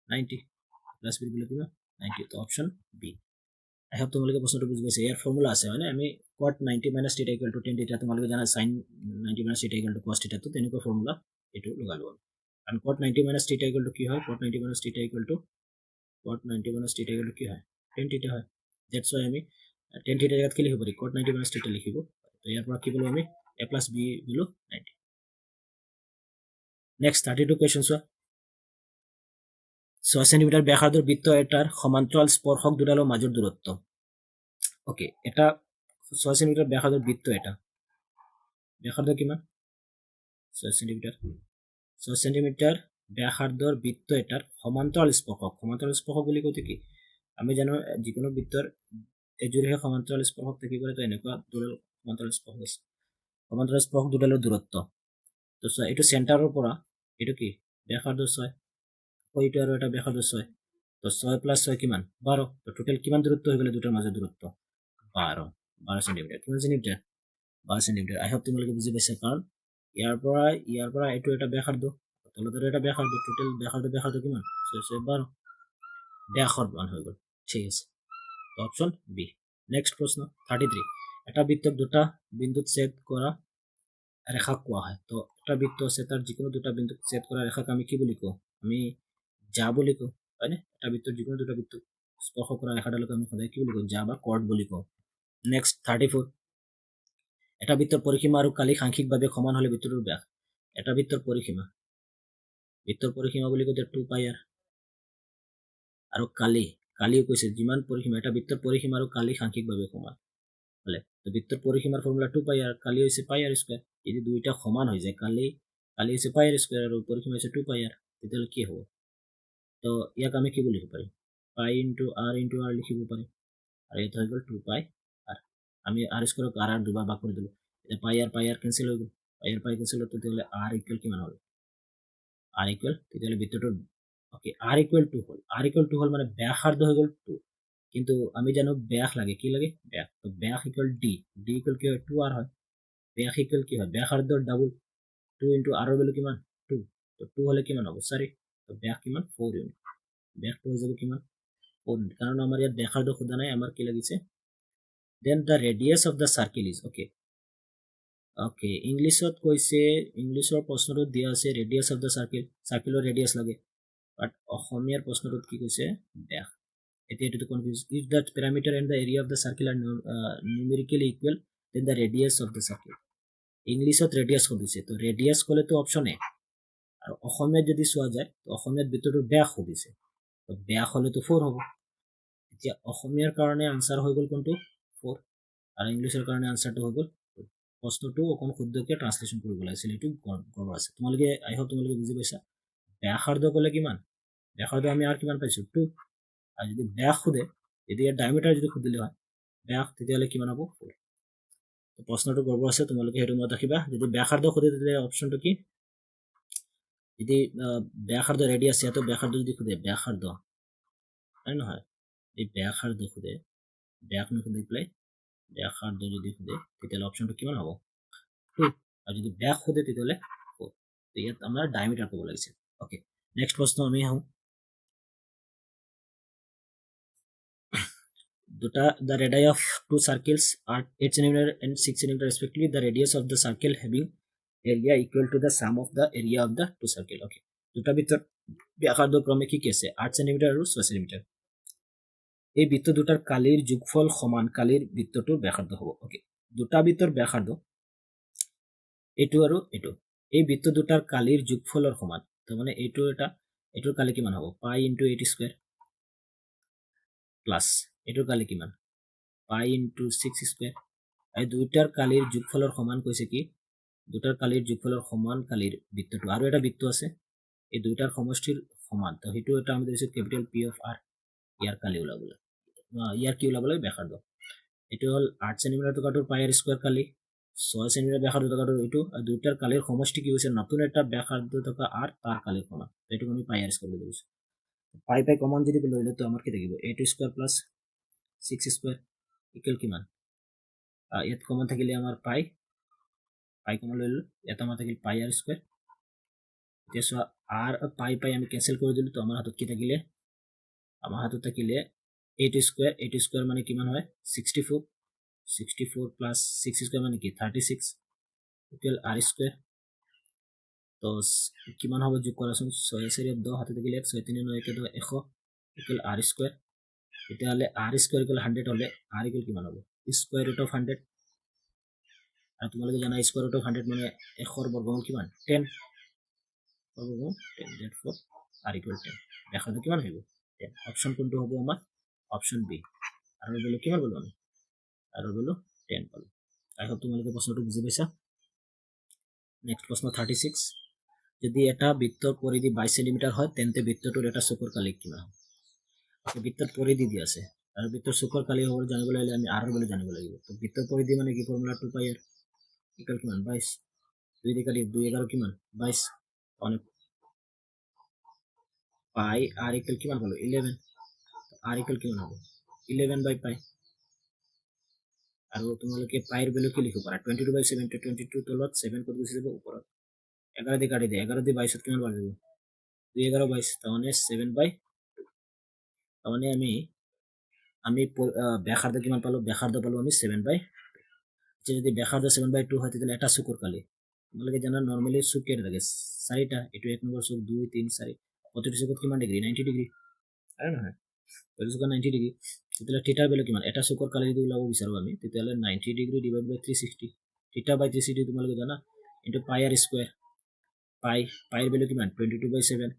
90 + b এর ভ্যালু কিমান 90 তো অপশন বি আই হোপ তোমালোকে প্ৰশ্নটো বুজি পাইছে ইয়াৰ ফৰ্মুলা আছে মানে আমি cot 90 - θ = tan θ তোমালোকে জানা sin 90 - θ = cos θ তো তেনেকুৱা ফৰ্মুলা এটো লগালো আৰু cot 90 - θ = কি হয় cot 90 - θ = cot 90 - θ = কি হয় tan θ হয় দ্যাটস ওয়াই আমি tan θ জায়গাত কি লিখিব পারি cot 90 - θ লিখিব তো ইয়াৰ পৰা কি বলো আমি a + b বলো 90 নেক্সট 32 কোয়েশ্চন চোৱা 6 সেন্টিমিটাৰ ব্যাসাৰ্ধৰ বৃত্ত এটাৰ সমান্তৰাল স্পৰ্শক দুডালৰ মাজৰ দূৰত্ব ওকে এটা 6 সেন্টিমিটাৰ ব্যাসাৰ্ধৰ বৃত্ত এটা ব্যাসাৰ্ধ কিমান 6 সেন্টিমিটাৰ 6 সেন্টিমিটাৰ ব্যাসাৰ্ধৰ বৃত্ত এটাৰ সমান্তৰাল স্পৰ্শক বুলি কওঁতে কি আমি জানো যিকোনো বৃত্তৰ এজোৰেহে সমান্তৰাল স্পৰ্শক থাকিব পাৰে তো এনেকুৱা দুডাল সমান্তৰাল স্পৰ্শক আছে সমান্তৰাল স্পৰ্শক দুডালৰ দূৰত্ব তো চোৱা এইটো চেণ্টাৰৰ পৰা এইটো কি ব্যাসাৰ্ধ 6 এইটো আৰু এটা ব্যাসাৰ্ধ 6 তো 6 + 6 কিমান 12 তো টোটাল কিমান দূৰত্ব হৈ গ'ল দুটাৰ মাজৰ দূৰত্ব 12 সেন্টিমিটাৰ কিমান সেন্টিমিটাৰ 12 সেন্টিমিটাৰ আই হোপ তোমালোকে বুজি পাইছা কাৰণ ইয়াৰ পৰা এইটো এটা ব্যাসাৰ্ধ তলতৰ এটা ব্যাসাৰ্ধ টোটাল ব্যাসাৰ্ধ কিমান 6 6 12 ব্যাসৰ মান হৈ গ'ল ঠিক আছে তো অপশন বি নেক্সট প্রশ্ন 33 এটা বৃত্তক দুটা বিন্দুত ছেদ কৰা ৰেখাক কোৱা হয় তো এটা বৃত্ত আছে তাৰ যিকোনো দুটা বিন্দুত ছেদ কৰা রেখাক আমি কি বুলি কওঁ আমি যা বুলি কওঁ হয়নে এটা বৃত্তৰ যিকোনো দুটা বৃত্ত স্পৰ্শ কৰা ৰেখাডালক আমি সদায় কি বুলি কওঁ যা বা কৰ্ড বুলি কওঁ নেক্সট 34 এটা বৃত্তৰ পৰিসীমা আৰু কালি সাংখ্যিকভাৱে সমান হলে বৃত্তটোৰ ব্যাস এটা বৃত্তৰ পৰিসীমা বুলি কওঁতে 2 পাই r আৰু কালিও কৈছে যিমান পৰিসীমা এটা বৃত্তৰ পৰিসীমা আৰু কালি সাংখ্যিকভাৱে সমান হলে তো বৃত্তৰ পৰিসীমাৰ ফৰ্মুলা 2 পাই r কালি হৈছে পাই r স্কয়াৰ যদি দুইটা সমান হৈ যায় কালি হৈছে পাই r স্কয়াৰ আৰু পৰিসীমা হৈছে 2 পাই r তেতিয়াহলে কি হ'ব তো ইয়াক আমি কি বুলি লিখিব পাৰিম পাই ইনটু r লিখিব পাৰিম আৰু এটা হৈ গ'ল 2 পাই r আমি r স্কয়াৰক r দুবাৰ ভাগ কৰি দিলো এটা পাই r কেনসেল হৈ গ'ল পাই কেনসেল হতে তেতিয়াহলে r ইকুয়াল কিমান হ'ল r ইকুয়াল তেতিয়াহলে বৃত্তটোৰ ওকে r ইকুয়াল 2 হল মানে ব্যাসার্ধ হৈ গ'ল 2 কিন্তু আমি জানো ব্যাস লাগে কি লাগে ব্যাস তো ব্যাস ইকুয়াল d ইকুয়াল কি হয় 2r হয় ব্যাস ইকুয়াল কি হয় ব্যাসার্ধর ডাবল 2 ইনটু r এর ভ্যালু কিমান 2 তো 2 হলে কিমান হবে সরি তো ব্যাস কিমান 4 ইউনিট ব্যাস হৈ যাব কিমান 4 ইউনিট কারণ আমার ইয়াত ব্যাসার্ধ খোদা নাই আমার কি লাগিছে then the radius of the circle is okay ইংলিশত কৈছে ইংলিশৰ প্ৰশ্নটোত দিয়া আছে radius of the circle radius লাগে বাট অসমীয়াৰ প্ৰশ্নটোত কি কৈছে ব্যাস এতিয়া এটো confuse if the parameter and the area of the circle are numerically equal then the radius of the circle ইংলিশত radius কৈছে তো radius কলে তো অপশন এ আর অসমীয়াত যদি চোৱা যায় তো অসমীয়াত ভিতৰটো ব্যাস কৈছে তো ব্যাস হলে তো 4 হ'ব এতিয়া অসমীয়াৰ কাৰণে আনসাৰ হৈ গল কোনটো 4 আৰু ইংলিশৰ কাৰণে আনসাৰটো হৈ গল প্ৰশ্নটো অকণ শুদ্ধকৈ ট্ৰান্সলেচন কৰিব লাগিছিল এইটো গড় আছে তোমালোকে আই হোপ তোমালোকে বুজি পাইছা ব্যাসাৰ্ধ কলে কিমান ব্যাসাৰ্ধ আমি আৰ কিমান পাইছো 2 আৰু যদি ব্যাস খুদে যদি ইয়াৰ ডায়ামিটাৰ যদি খুদিলে হয় ব্যাস তেতিয়াহলে কিমান হ'ব 4 তো প্ৰশ্নটো গড় আছে তোমালোকে হেতু মত ৰাখিবা যদি ব্যাসাৰ্ধ খুদে তেতিয়াহলে অপচনটো কি যদি ব্যাসাৰ্ধ ৰেডিয়াস ইয়াতো ব্যাসাৰ্ধ যদি খুদে ব্যাসাৰ্ধ হয় নহয় এই ব্যাসাৰ্ধ খুদে ব্যাস নুখুদি পেলাই ব্যাসাৰ্ধ যদি খুদে তেতিয়াহলে অপচনটো কিমান হ'ব 2 আৰু যদি ব্যাস খুদে তেতিয়াহলে 4 তো ইয়াত আমৰা ডায়ামিটাৰ ক'ব লাগিছে ওকে নেক্সট প্ৰশ্ন আমি আহো the radii of two circles are 8 cm and 6 cm respectively the radius of the circle having area equal to the sum of the area of the two circle okay দুটা বৃত্তৰ ব্যাসাৰ্ধ ক্ৰমে কি আছে 8 cm আৰু 6 cm এই বৃত্ত দুটাৰ কালিৰ যোগফল সমান কালিৰ বৃত্তটোৰ ব্যাসাৰ্ধ হ'ব ওকে দুটা বৃত্তৰ ব্যাসাৰ্ধ এইটো আৰু এইটো এই বৃত্ত দুটাৰ কালিৰ যোগফলৰ সমান তো মানে এইটোৰ কালি কিমান হ'ব পাই ইনটু 8 স্কয়াৰ প্লাস এইটোৰ কালি কিমান পাই ইনটু 6 স্কয়াৰ এই দুইটাৰ কালিৰ যোগফলৰ সমান কৈছে কি দুটাৰ কালিৰ যোগফলৰ সমান কালিৰ বৃত্তটো আৰু এটা বৃত্ত আছে এই দুইটাৰ সমষ্টিৰ সমান তো হেতু এটা আমি দিছো ক্যাপিটাল পি অফ r ইয়াৰ কালি ওলাবলৈ ইয়াৰ কি ওলাবলৈ ব্যাসাৰ্ধ এটো হল 8 cm টকাটোৰ পাই r স্কয়াৰ কালি 6 cm ব্যাসাৰ্ধ টকাটোৰ এইটো আৰু দুইটাৰ কালিৰ সমষ্টি কি হৈছে নতুন এটা ব্যাসাৰ্ধ টকা r তাৰ কালিৰ সমান এইটো আমি পাই r স্কয়াৰ বুলি দিছো পাই কমন যদি লৈ ললে তো আমাৰ কি থাকিব 8 স্কয়াৰ প্লাস 6 স্কয়াৰ ইকুয়াল কিমান ইয়াত কমন থাকিলে আমাৰ পাই কমন লৈ ললো ইয়াত আমাৰ থাকিল পাই r স্কয়াৰ এতিয়া সো r পাই আমি ক্যান্সেল কৰি দিলো তো আমাৰ হাতত কি থাকিলে আমাৰ হাতত থাকিলে 8 স্কয়াৰ মানে কিমান হয় 64 প্লাস 6 স্কয়ার মানে কি 36 ইকুয়াল r স্কয়ার তো কিমান হ'ব যোগ কৰাচোন 6 4 10 হাতে থাকিলে 6 3 9 1 2 100 ইকুয়াল r স্কয়ার তেতিয়াহলে r স্কয়ার ইকুয়াল 100 হলে r ইকুয়াল কিমান হ'ব স্কয়ার রুট অফ 100 আৰু তোমালোকে জানা স্কয়াৰ ৰুট অফ 100 মানে 100 ৰ বৰ্গমূল কিমান 10 বৰ্গমূল 10 therefore r ইকুয়াল 10 ব্যাসাৰ্ধ কিমান হ'ব 10 অপশন কোনটো হ'ব আমাৰ অপশন বি আৰু বলো কিমান বলো আমি আৰু বলো 10 পালো আই হোপ তোমালোকে প্ৰশ্নটো বুজি পাইছা নেক্সট প্ৰশ্ন 36 যদি এটা বৃত্তৰ পৰিধি 22 সেমি হয় তেন্তে বৃত্তটোৰ এটা চুকৰ কালি কিমান হ'ব বৃত্তৰ পৰিধি দি আছে আৰু বৃত্তৰ চুকৰ কালি হ'ব জানিবলৈ হলে আমি r ৰ ভ্যালু জানিব লাগিব তো বৃত্তৰ পৰিধি মানে কি ফৰ্মুলা 2 পাই r ইকুয়াল কিমান 22 2 দি কাটি 2 11 কিমান 22 মানে পাই r ইকুয়াল কিমান হলো 11 r ইকুয়াল কিমান হ'ব 11 বাই পাই আৰু তোমালোকে পাইৰ ভ্যালু কি লিখিব পাৰা 22/7 to 22 তলত 7 কত গুছি যাব ওপৰত 11 দি কাটি দে 11 দি 22 কিমান পাই যাব 2 11 22 তাহলে 7/2 তাহলে আমি ব্যাসাৰ্ধ কিমান পালো ব্যাসাৰ্ধ পালো আমি 7/2 যদি ব্যাসাৰ্ধ 7/2 হয় তাহলে এটা চুকৰ কালি তোমালোকে জানা নৰমালি চুক কেটে থাকে 4টা এটো 1 নম্বৰ চুক 2 3 4 প্ৰতিটি চুকত কিমান ডিগ্ৰী 90 ডিগ্ৰী হয় নহয় এইটো চুকৰ 90 ডিগ্ৰী তেতিয়াহ'লে থিটাৰ ভেলু কিমান এটা চুকৰ কালি যদি ওলাব বিচাৰো আমি তেতিয়াহ'লে 90 ডিগ্ৰী ডিভাইড বাই 360 থিটা বাই 360 তোমালোকে জানা ইনটু পাই আৰ স্কয়াৰ পাইৰ ভেলু কিমান 22/7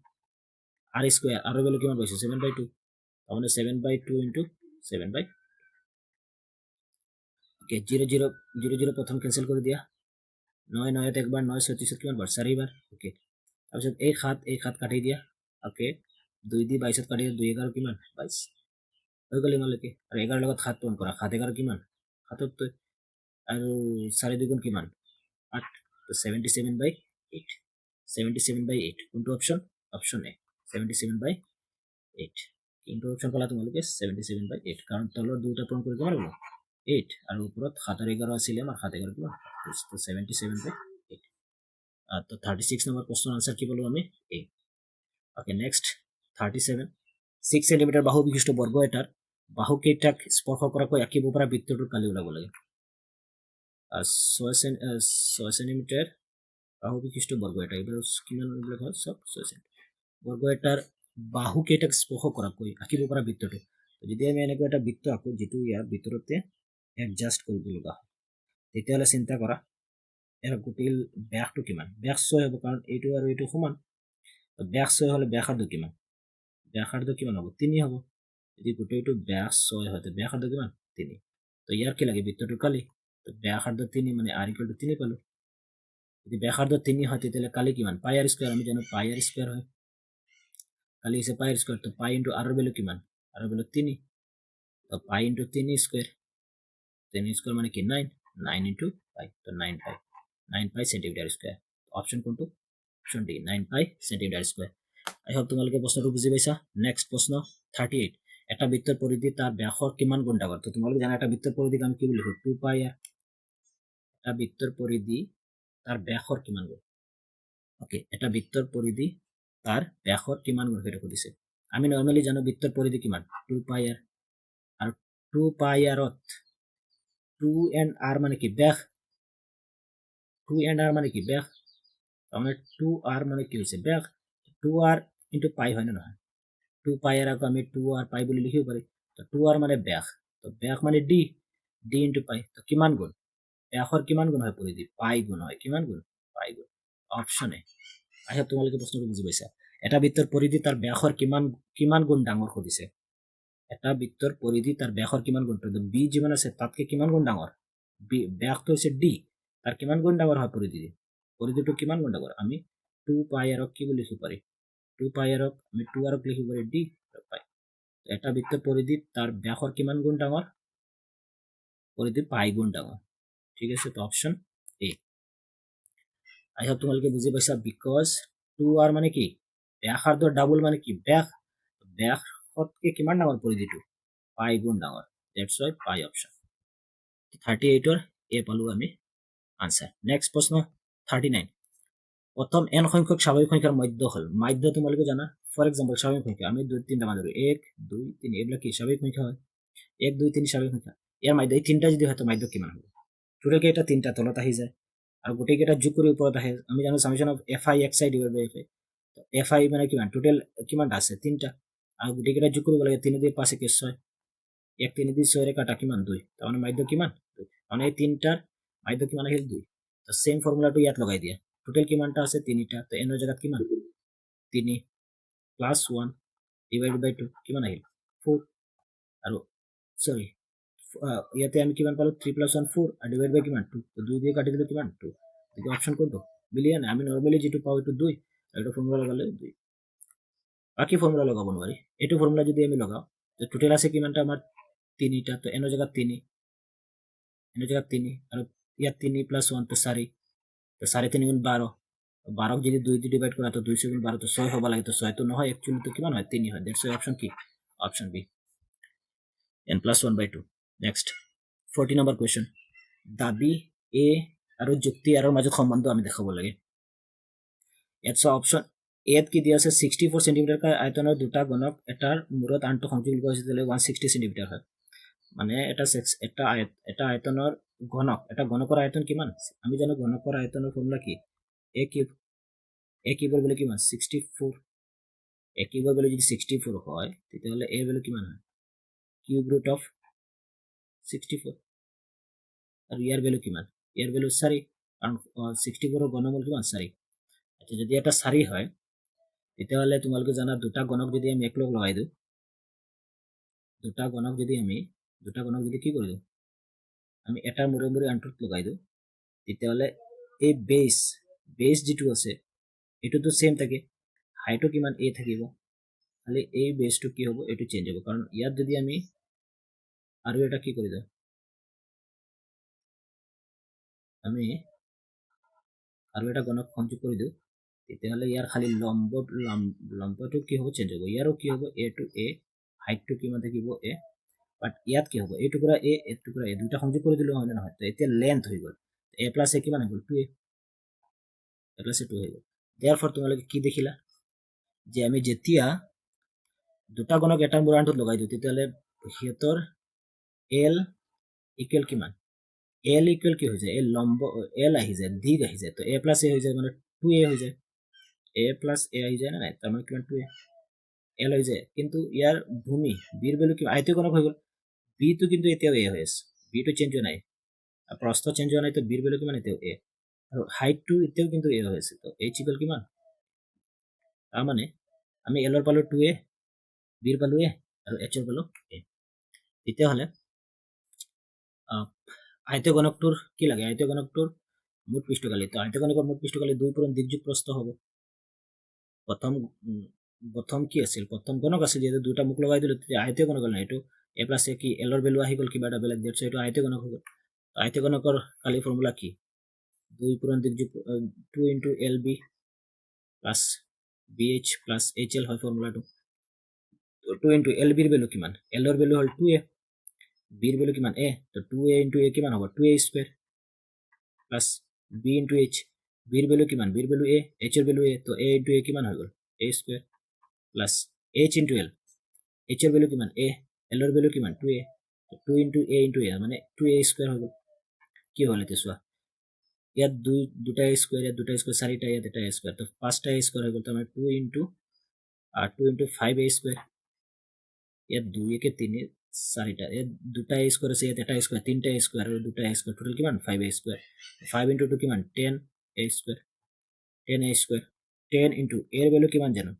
আৰ স্কয়াৰ আৰ ভেলু কিমান পাইছো 7/2 তাহলে 7/2 ইনটু 7/2 ওকে 0 0 0 0 প্রথম ক্যান্সেল করে দিয়া 9 9 একবার 9 36 কিমান বার 4 বার ওকে তাৰপিছত এই খাত কাটি দিয়া ওকে 2 দি 22 কাটি 2 11 কিমান 22 হৈ গ'ল ইমানলৈকে আৰু 11 লগত 7 পূৰণ কৰা 7 11 কিমান 77 আৰু 4 দুগুণ কিমান 8 তো 77/8 77/8 কোনটো অপশন অপশন এ 77/8 কোনটো অপশন পালা তোমালোকে 77/8 কাৰণ তলৰ দুটা পূৰণ কৰিব পাৰব 8 আৰু ওপৰত 7 আৰু 11 আছিল আমাৰ 7 11 কিমান তো 77/8 তো 36 নম্বৰ প্ৰশ্নৰ আনসাৰ কি পালো আমি এ ওকে নেক্সট 37 6 সেন্টিমিটাৰ বাহু বিশিষ্ট বৰ্গ এটাৰ বাহু কেইটাক স্পৰ্শ কৰাকৈ আঁকিব পৰা বৃত্তটোৰ কালি ওলাব লাগে 6 সেন্টিমিটাৰ বাহু বিশিষ্ট বৰ্গ এটা এবাৰ কিমান ওলাব হয় সব 6 সেন্টিমিটাৰ বৰ্গ এটাৰ বাহু কেইটাক স্পৰ্শ কৰাকৈ আঁকিব পৰা বৃত্তটো যদি আমি এনেকৈ এটা বৃত্ত আঁকো যেটো ইয়াৰ ভিতৰতে এডজাস্ট কৰিব লগা হয় তেতিয়াহ'লে চিন্তা কৰা এৰ গোটেই ব্যাসটো কিমান ব্যাস 6 হ'ব কাৰণ এইটো আৰু এইটো সমান ব্যাস 6 হলে ব্যাসার্ধ কিমান ব্যাসার্ধ কিমান হ'ব 3 হ'ব যদি গোটেইটো ব্যাস 6 হয় তো ব্যাসার্ধ কিমান 3 তো ইয়াৰ কি লাগে বৃত্তটোৰ কালি তো ব্যাসার্ধ 3 মানে r = 3 পালো যদি ব্যাসার্ধ 3 হয় তেতিয়াহ'লে কালি কিমান পাই r স্কয়ার আমি জানো পাই r স্কয়ার হয় কালি আছে পাই r স্কয়ার তো পাই ইনটু r এর ভ্যালু কিমান r এর ভ্যালু 3 তো পাই ইনটু 3 স্কয়ার 3 স্কয়ার মানে কি 9 9 ইনটু পাই তো 9 পাই 9 পাই সেন্টিমিটার স্কয়ার অপশন কোনটো অপশন ডি 9 পাই সেন্টিমিটার স্কয়ার আই হোপ তোমালোকে প্ৰশ্নটো বুজি পাইছা নেক্সট প্ৰশ্ন 38 এটা বৃত্তৰ পৰিধি তাৰ ব্যাসৰ কিমান গুণ ডাঙৰ তো তোমালোকে জানা এটা বৃত্তৰ পৰিধি আমি কি বুলি লিখো 2 পাই r এটা বৃত্তৰ পৰিধি তাৰ ব্যাসৰ কিমান গুণ ওকে এটা বৃত্তৰ পৰিধি তাৰ ব্যাসৰ কিমান গুণ সেইটো কৈছে আমি নৰমালি জানো বৃত্তৰ পৰিধি কিমান 2 পাই r আৰু 2 পাই r ত 2 and r মানে কি ব্যাস 2 and r মানে কি ব্যাস তাহলে 2r মানে কি হৈছে ব্যাস 2r into পাই হয় না নহয় 2 পাই r আকৌ আমি 2r পাই বুলি লিখিব পাৰি তো 2r মানে ব্যাস তো ব্যাস মানে d d into পাই তো কিমান গুণ ব্যাসৰ কিমান গুণ হয় পৰিধি পাই গুণ হয় কিমান গুণ পাই গুণ অপশন এ আহে তোমালোকে প্ৰশ্নটো বুজি পাইছা এটা বৃত্তৰ পৰিধি তাৰ ব্যাসৰ কিমান কিমান গুণ ডাঙৰ কৰিছে এটা বৃত্তৰ পৰিধি তাৰ ব্যাসৰ কিমান গুণ তো b যিমান আছে তাতকে কিমান গুণ ডাঙৰ ব্যাসটো হৈছে d তাৰ কিমান গুণ ডাঙৰ হয় পৰিধিটো কিমান গুণ ডাঙৰ আমি 2 পাই r কি বুলি লিখিব পাৰি 2 পাই r আমি 2 r লিখিব পাৰি d পাই এটা বৃত্তৰ পৰিধি তাৰ ব্যাসৰ কিমান গুণ ডাঙৰ পৰিধি পাই গুণ ডাঙৰ ঠিক আছে তো অপশন এ আই হোপ তোমালোকে বুজি পাইছা বিকজ 2r মানে কি ব্যাসাৰ্ধৰ ডাবল মানে কি ব্যাসতকে কিমান ডাঙৰ পৰিধিটো পাই গুণ ডাঙৰ দ্যাটস ওয়াই পাই অপশন 38 ৰ এ পালো আমি আনসার নেক্সট প্রশ্ন 39 প্রথম n সংখ্যক স্বাভাবিক সংখ্যার মধ্য হল মাধ্য তোমালোকে জানা ফর এক্সাম্পল স্বাভাবিক সংখ্যা আমি 2 3টা মান ধরো 1 2 3 এগুলা কি স্বাভাবিক সংখ্যা হয় 1 2 3 স্বাভাবিক সংখ্যা এর মাধ্য এই তিনটা যদি হয় তো মাধ্য কিমান হবে টোটাল কেইটা তিনটা তলত আহি যায় আৰু গোটেই কেইটা যোগ কৰি ওপৰত আহে আমি জানো summation of fi xi divide by fi তো fi মানে কিমান টোটাল কিমান আছে তিনটা আৰু গোটেই কেইটা যোগ কৰিব লাগে 3 দিয়ে 5 কে 6 1 3 দিয়ে 6 রে কাটা কিমান 2 তার মানে মাধ্য কিমান 2 মানে এই তিনটার মাধ্য কিমান আহিল 2 তো সেম ফর্মুলাটো ইয়াত লগাই দিয়া টোটাল কিমানটা আছে তিনিটা তো এনৰ জায়গাত কিমান 3 প্লাস 1 ডিভাইড বাই 2 কিমান আহিল 4 আৰু সৰি ইয়াতে আমি কিমান পালো 3 + 1 4 আৰু ডিভাইড বাই কিমান 2 তো 2 দিয়ে কাটি দিলে কিমান 2 এই অপশন কোনটো মিলিয়ন আমি নরমালি যেটো পাও এটো 2 আৰু এটা ফৰ্মুলা লগালে 2 বাকি ফৰ্মুলা লগাব নোৱাৰি এটো ফৰ্মুলা যদি আমি লগাও তো টোটাল আছে কিমানটা আমাৰ তিনিটা তো এনৰ জায়গাত 3 এনৰ জায়গাত 3 আৰু ইয়াত 3 + 1 তো 4 তো 3.5 গুণ 12 12 যদি 2 দিয়ে ডিভাইড করা তো 200 গুণ 12 তো 6 হবা লাগে তো 6 তো নহয় एक्चुअली তো কিমান হয় 3 হয় দ্যাটস অপশন কি option B n + 1/2 next 40 number question দাবী এ আৰু যুক্তি আৰু মাজত সম্বন্ধ আমি দেখাব লাগে ইয়াত অপশন এত কি দিয়া আছে 64 সেন্টিমিটার আয়তনৰ দুটা গণক এটাৰ মূৰত আনটো সংযোগ কৰা হৈছে 160 সেন্টিমিটাৰ হয় মানে এটা আয়তনৰ ঘনক এটা ঘনকৰ আয়তন কিমান আমি জানো ঘনকৰ আয়তনৰ ফৰ্মুলা কি a কিউব বলে কিমান 64 এ কিউবৰ ভেলু যদি 64 হয় তেতিয়াহ'লে এৰ ভেলু কিমান হয় কিউব ৰুট অফ 64 আৰু ইয়াৰ ভেলু কিমান ইয়াৰ ভেলু 4 কাৰণ 64ৰ ঘনমূল কিমান 4 আচ্ছা যদি এটা 4 হয় তেতিয়াহ'লে তোমালোকে জানা দুটা গণক যদি আমি একলগ লগাই দিওঁ দুটা গণক যদি কি কৰি দিওঁ আমি এটাৰ মূৰে মূৰে আনটোত লগাই দিওঁ তেতিয়াহ'লে এই বেছ যিটো আছে এইটোতো সেম থাকে হাইটো কিমান এ থাকিব খালি এই বেছটো কি হ'ব এইটো চেঞ্জ হ'ব কাৰণ ইয়াত যদি আমি আৰু এটা কি কৰি দিওঁ আমি আৰু এটা গণক সংযোগ কৰি দিওঁ তেতিয়াহ'লে ইয়াৰ খালি লম্বটো কি হ'ব চেঞ্জ হ'ব ইয়াৰো কি হ'ব এ টু এ হাইটটো কিমান থাকিব এ বাট ইয়াত কি হ'ব এই টুকুৰা এ টুকুৰা এ দুটা সংযোগ কৰি দিলোঁ হয় নে নহয় তো এতিয়া লেন্থ হৈ গ'ল এ প্লাছ এ কিমান হৈ গ'ল 2a এ প্লাছ এ 2 হৈ গ'ল দেয়াৰ ফৰ তোমালোকে কি দেখিলা যে আমি যেতিয়া দুটা গণক এটাৰ মূৰে আনটোত লগাই দিওঁ তেতিয়াহ'লে সিহঁতৰ এল ইকুৱেল কিমান এল ইকুৱেল কি হৈ যায় এল লম্ব এল আহি যায় দিগ আহি যায় তো এ প্লাছ এ হৈ যায় মানে 2a হৈ যায় এ প্লাছ এ আহি যায় না নাই তাৰ মানে কিমান 2a এল হৈ যায় কিন্তু ইয়াৰ ভূমি বিৰ ভেলু কিমান আয়তীয় গণক হৈ গ'ল বিটো কিন্তু এতিয়াও এ হৈ আছে বিটো চেঞ্জ হোৱা নাই প্ৰস্থ চেঞ্জ হোৱা নাই তো বিৰ ভেলু কিমান এতিয়াও এ আৰু হাইটটো এতিয়াও কিন্তু এ হৈ আছে তো এইচ ইকুৱেল কিমান তাৰমানে আমি এলৰ পালো 2a বিৰ পালো এ আৰু এইচৰ পালো এ তেতিয়াহ'লে আয়তীয় গণকটোৰ কি লাগে আয়তীয় গণকটোৰ মুঠ পৃষ্ঠকালি তো আয়তীয় গণকৰ মুঠ পৃষ্ঠকালি 2 পূৰণ দিকযুক্ত প্ৰস্থ হ'ব প্ৰথম কি আছিল প্ৰথম গণক আছিল যেহেতু দুটা মুখ লগাই দিলোঁ তেতিয়া আয়তীয় গণক হ'ল নাই এইটো এ প্লাছ এ কি এলৰ ভেলু আহি গ'ল কিবা এটা বেলেগ ডেটছ এইটো আয়তীয় গণক হৈ গ'ল আয়তীয় গণকৰ কালি ফৰ্মুলা কি 2 পূৰণ দিকযুক্ত 2 into L B plus B H plus H L হয় ফৰ্মুলাটো 2 ইনটু এল বিৰ ভেলু কিমান এলৰ ভেলু হ'ল 2a বিৰ ভেলু কিমান এ তো 2a ইনটু এ কিমান হ'ব 2a square plus B into H বিৰ ভেলু কিমান বিৰ ভেলু এ এইচৰ ভেলু এ তো এ ইনটু এ কিমান হৈ গ'ল A square plus H into L এইচৰ ভেলু কিমান এ এলৰ ভেলু কিমান 2a 2 ইনটু এ মানে 2a স্কোয়াৰ হৈ গ'ল কি হ'ল এতিয়া চোৱা ইয়াত দুটা স্কোয়াৰ ইয়াত দুটা স্কোয়াৰ চাৰিটা ইয়াত এটা স্কোয়াৰ তো পাঁচটা স্কোয়াৰ হৈ গ'ল তো আমাৰ 2 ইনটু 5a স্কোয়াৰ ইয়াত 2 কে 3 চাৰিটা ইয়াত দুটা স্কোয়াৰ আছে ইয়াত এটা স্কোয়াৰ তিনটা স্কোয়াৰ আৰু দুটা স্কোয়াৰ টোটাল কিমান 5a স্কোয়াৰ 5 ইনটু 2 কিমান 10a square 10a square 10 into এৰ ভেলু কিমান জানো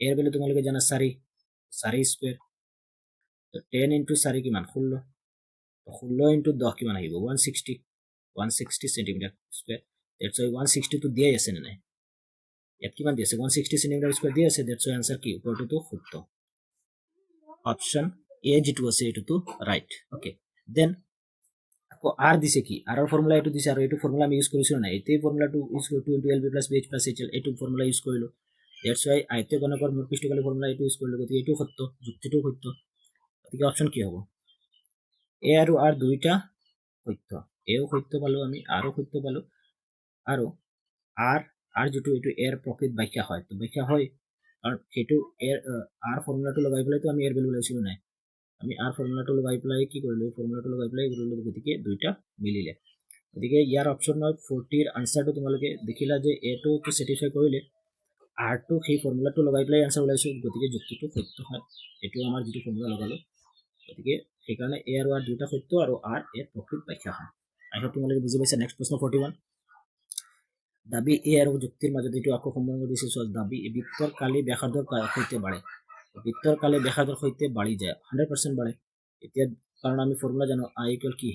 এর ভ্যালু তোমালোকে জানা 4 স্কোয়ার তো 10 ইনটু 4 কিমান 16 তো 16 ইনটু 10 কিমান আহিব 160 সেন্টিমিটার স্কোয়ার দ্যাটস ওয়াই 160 তো দিয়াই আছে না নাই ইয়াত কিমান দি আছে 160 সেন্টিমিটার স্কোয়ার দি আছে দ্যাটস ওয়াই আনসার কি উপৰটো তো শুদ্ধ অপশন এ যেটো আছে এটো তো রাইট ওকে দেন আকৌ আর দিছে কি আর এর ফর্মুলা এটো দিছে আৰু এটো ফৰ্মুলা আমি ইউজ কৰিছো না এতেই ফৰ্মুলাটো ইউজ কৰি 2 into LB plus BH plus HL এটো ফৰ্মুলা ইউজ কৰিলো দ্যাটস ওয়াই আয়তীয় গণকৰ মুঠ পৃষ্ঠকালি ফৰ্মুলা এটো ইউজ কৰিলো গতিকে এটো সত্য যুক্তিটো সত্য গতিকে অপশন কি হ'ব এ আৰু আৰ দুইটা সত্য এও সত্য পালো আমি আৰও সত্য পালো আৰু আৰ যেটো এটো এৰ প্ৰকৃত ব্যাখ্যা হয় তো ব্যাখ্যা হয় কাৰণ সেইটো এৰ আৰ ফৰ্মুলাটো লগাই পেলাই তো আমি এৰ ভ্যালু লাইছিলো নাই আমি আৰ ফৰ্মুলাটো লগাই পেলাই কি কৰিলো ফৰ্মুলাটো লগাই পেলাই কৰিলো গতিকে দুইটা মিলিলে গতিকে ইয়াৰ অপশনত 40 ৰ আনসাৰটো তোমালোকে দেখিলা যে এটো কি স্যাটিসফাই কৰিলে আৰটো সেই ফৰ্মুলাটো লগাই পেলাই আনসাৰ ওলাইছো গতিকে যুক্তিটো সত্য হয় এটো আমাৰ যেটো ফৰ্মুলা লগালো গতিকে সেইকাৰণে এ আৰু আৰ দুইটা সত্য আৰু আৰ এৰ প্ৰকৃত ব্যাখ্যা হয় আই হোপ তোমালোকে বুজি পাইছা নেক্সট প্ৰশ্ন 41 দাবী এ আৰু যুক্তিৰ মাজত এইটো আকৌ সম্বন্ধ দিছে চোৱা দাবী বৃত্তৰ কালি ব্যাসাৰ্ধৰ সৈতে বাঢ়ে বৃত্তৰ কালি ব্যাসাৰ্ধৰ সৈতে বাঢ়ি যায় 100% বাঢ়ে এতিয়া কাৰণ আমি ফৰ্মুলা জানো আই ইকুৱেল কি